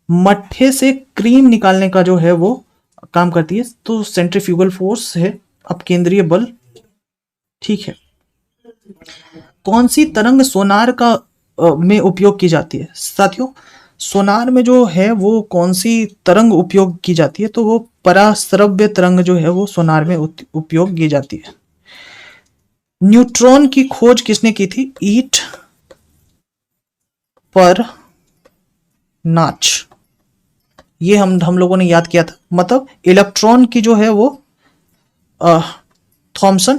मट्ठे से क्रीम निकालने का जो है वो काम करती है? तो सेंट्रीफ्यूगल फोर्स है, अपकेंद्रीय बल, ठीक है। कौन सी तरंग सोनार का में उपयोग की जाती है? साथियों सोनार में जो है वो कौन सी तरंग उपयोग की जाती है? तो वो पराश्रव्य तरंग जो है वो सोनार में उपयोग की जाती है। न्यूट्रॉन की खोज किसने की थी? ईट पर नाच, ये हम लोगों ने याद किया था। मतलब इलेक्ट्रॉन की जो है वो थॉमसन,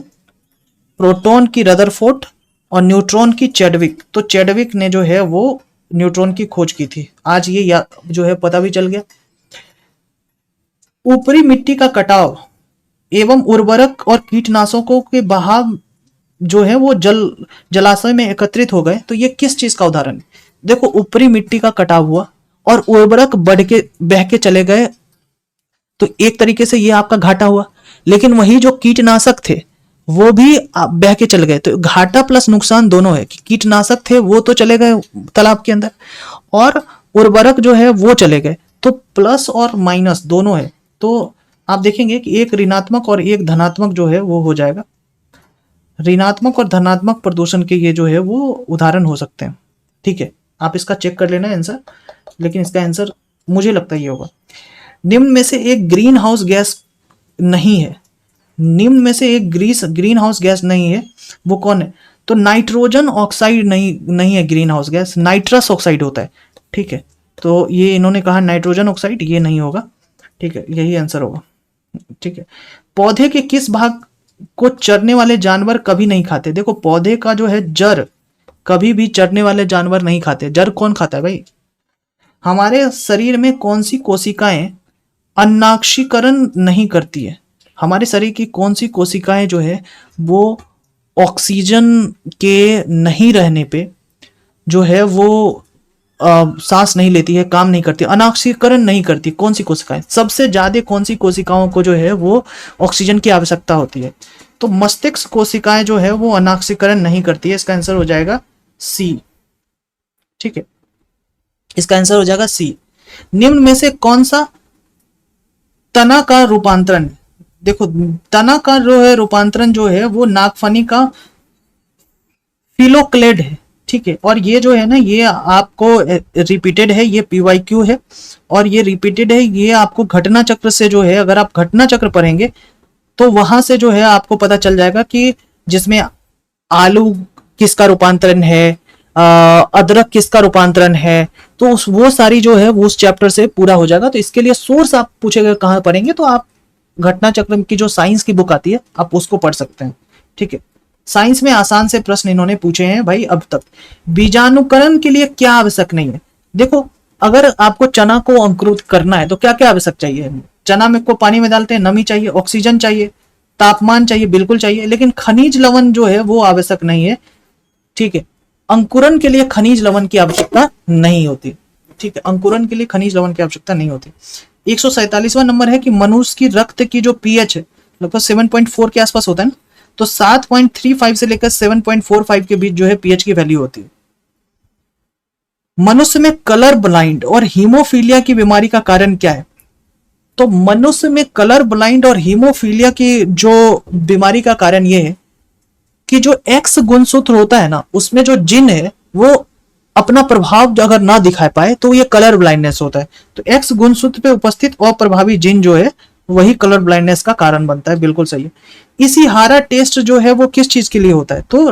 प्रोटॉन की रदरफोर्ड, और न्यूट्रॉन की चैडविक। तो चैडविक ने जो है वो न्यूट्रॉन की खोज की थी। आज ये जो है पता भी चल गया। ऊपरी मिट्टी का कटाव एवं उर्वरक और कीटनाशकों के बहाव जो है वो जलाशय में एकत्रित हो गए, तो ये किस चीज का उदाहरण है? देखो ऊपरी मिट्टी का कटाव हुआ और उर्वरक बह के चले गए, तो एक तरीके से ये आपका घाटा हुआ। लेकिन वही जो कीटनाशक थे वो भी बह के चल गए। तो घाटा प्लस नुकसान दोनों है कि कीटनाशक थे वो तो चले गए तालाब के अंदर, और उर्वरक जो है वो चले गए। तो प्लस और माइनस दोनों है। तो आप देखेंगे कि एक ऋणात्मक और एक धनात्मक जो है वो हो जाएगा। ऋणात्मक और धनात्मक प्रदूषण के ये जो है वो उदाहरण हो सकते हैं। ठीक है, आप इसका चेक कर लेना आंसर, लेकिन इसका आंसर मुझे लगता है ये होगा। निम्न में से एक ग्रीन हाउस गैस नहीं है, निम्न में से एक ग्रीन हाउस गैस नहीं है, वो कौन है? तो नाइट्रोजन ऑक्साइड नहीं है green house gas, nitrous oxide होता है। ठीक है, तो ये इन्होंने कहा नाइट्रोजन ऑक्साइड, ये नहीं होगा। ठीक है, यही आंसर होगा। ठीक है, पौधे के किस भाग को चरने वाले जानवर कभी नहीं खाते? देखो पौधे का जो है जड़ कभी भी चरने वाले जानवर नहीं खाते। जड़ कौन खाता है भाई? हमारे शरीर में कौन सी कोशिकाएं अन्नाक्षीकरण नहीं करती है? हमारे शरीर की कौन सी कोशिकाएं जो है वो ऑक्सीजन के नहीं रहने पे जो है वो सांस नहीं लेती है, काम नहीं करती, अनाक्सीकरण नहीं करती? कौन सी कोशिकाएं? सबसे ज्यादा कौन सी कोशिकाओं को जो है वो ऑक्सीजन की आवश्यकता होती है? तो मस्तिष्क कोशिकाएं जो है वो अनाक्सीकरण नहीं करती है। इसका आंसर हो जाएगा सी। ठीक है, इसका आंसर हो जाएगा सी। निम्न में से कौन सा तना का रूपांतरण? देखो तना का जो है रूपांतरण जो है वो नागफनी का फिलोक्लेड है। ठीक है, और ये जो है ना ये आपको रिपीटेड है, ये पीवाईक्यू है और ये रिपीटेड है। ये आपको घटना चक्र से जो है, अगर आप घटना चक्र पढ़ेंगे तो वहां से जो है आपको पता चल जाएगा कि जिसमें आलू किसका रूपांतरण है, अदरक किसका रूपांतरण है, तो वो सारी जो है वो उस चैप्टर से पूरा हो जाएगा। तो इसके लिए सोर्स आप पूछेगा कहाँ पढ़ेंगे, तो आप घटना चक्र की जो साइंस की बुक आती है आप उसको पढ़ सकते हैं। ठीक है, साइंस में आसान से प्रश्न इन्होंने पूछे हैं भाई अब तक। बीजाणुकरण के लिए क्या आवश्यक नहीं है? देखो अगर आपको चना को अंकुरित करना है तो क्या क्या आवश्यक चाहिए? चना में को पानी में डालते हैं, नमी चाहिए, ऑक्सीजन चाहिए, तापमान चाहिए, बिल्कुल चाहिए, लेकिन खनिज लवण जो है वो आवश्यक नहीं है। ठीक है, अंकुरन के लिए खनिज लवण की आवश्यकता नहीं होती। ठीक है, अंकुरन के लिए खनिज लवण की आवश्यकता नहीं होती। 147वां नंबर है कि मनुष्य की रक्त की जो पीएच है लगभग 7.4 के आसपास होता है ना, तो 7.35 से लेकर 7.45 के बीच जो है पीएच की वैल्यू होती है। मनुष्य में कलर ब्लाइंड और हीमोफीलिया की बीमारी का कारण क्या है? तो मनुष्य में कलर ब्लाइंड और हीमोफीलिया की जो बीमारी का कारण यह है कि जो एक्स गुणसूत्र होता है ना उसमें जो जिन है वो अपना प्रभाव अगर ना दिखा पाए तो ये कलर ब्लाइंडनेस होता है। तो एक्स गुणसूत्र पे उपस्थित अप्रभावी जिन जो है वही कलर ब्लाइंडनेस का कारण बनता है। बिल्कुल सही है। इसिहारा टेस्ट जो है वो किस चीज के लिए होता है? तो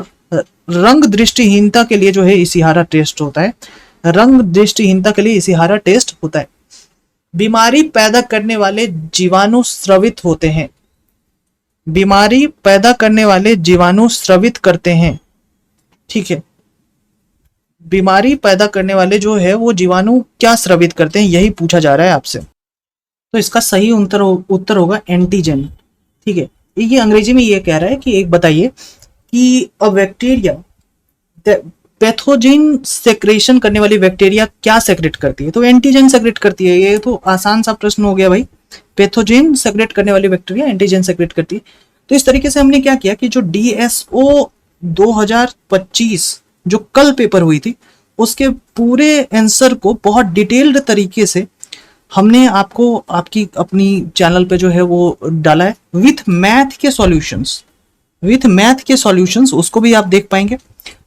रंग दृष्टिहीनता के लिए जो है इसिहारा टेस्ट होता है। रंग दृष्टिहीनता के लिए इसिहारा टेस्ट होता है। बीमारी पैदा करने वाले जीवाणु स्रवित होते हैं। बीमारी पैदा करने वाले जीवाणु स्रवित करते हैं। ठीक है, बीमारी पैदा करने वाले जो है वो जीवाणु क्या स्रवित करते हैं, यही पूछा जा रहा है आपसे। तो इसका सही उत्तर होगा एंटीजन। ठीक है, ये अंग्रेजी में ये कह रहा है कि एक बताइए कि अ बैक्टीरिया पैथोजिन सेक्रेशन करने वाली बैक्टीरिया क्या सेक्रेट करती है? तो एंटीजन सेक्रेट करती है। ये तो आसान सा प्रश्न हो गया भाई। पैथोजिन सेक्रेट करने वाली बैक्टीरिया एंटीजन सेक्रेट करती है। तो इस तरीके से हमने क्या किया कि जो DSO 2025 जो कल पेपर हुई थी उसके पूरे आंसर को बहुत डिटेल्ड तरीके से हमने आपको आपकी अपनी चैनल पे जो है वो डाला है विथ मैथ के सॉल्यूशंस। विथ मैथ के सॉल्यूशंस उसको भी आप देख पाएंगे।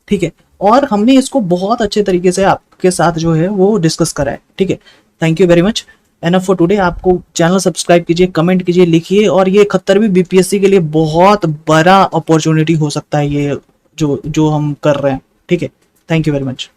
ठीक है, और हमने इसको बहुत अच्छे तरीके से आपके साथ जो है वो डिस्कस करा है। ठीक है, thank you very much. Enough for today. आपको चैनल सब्सक्राइब कीजिए, कमेंट कीजिए, लिखिए, और ये 71वीं BPSC के लिए बहुत बड़ा अपॉर्चुनिटी हो सकता है ये जो हम कर रहे हैं। ठीक है, थैंक यू वेरी मच।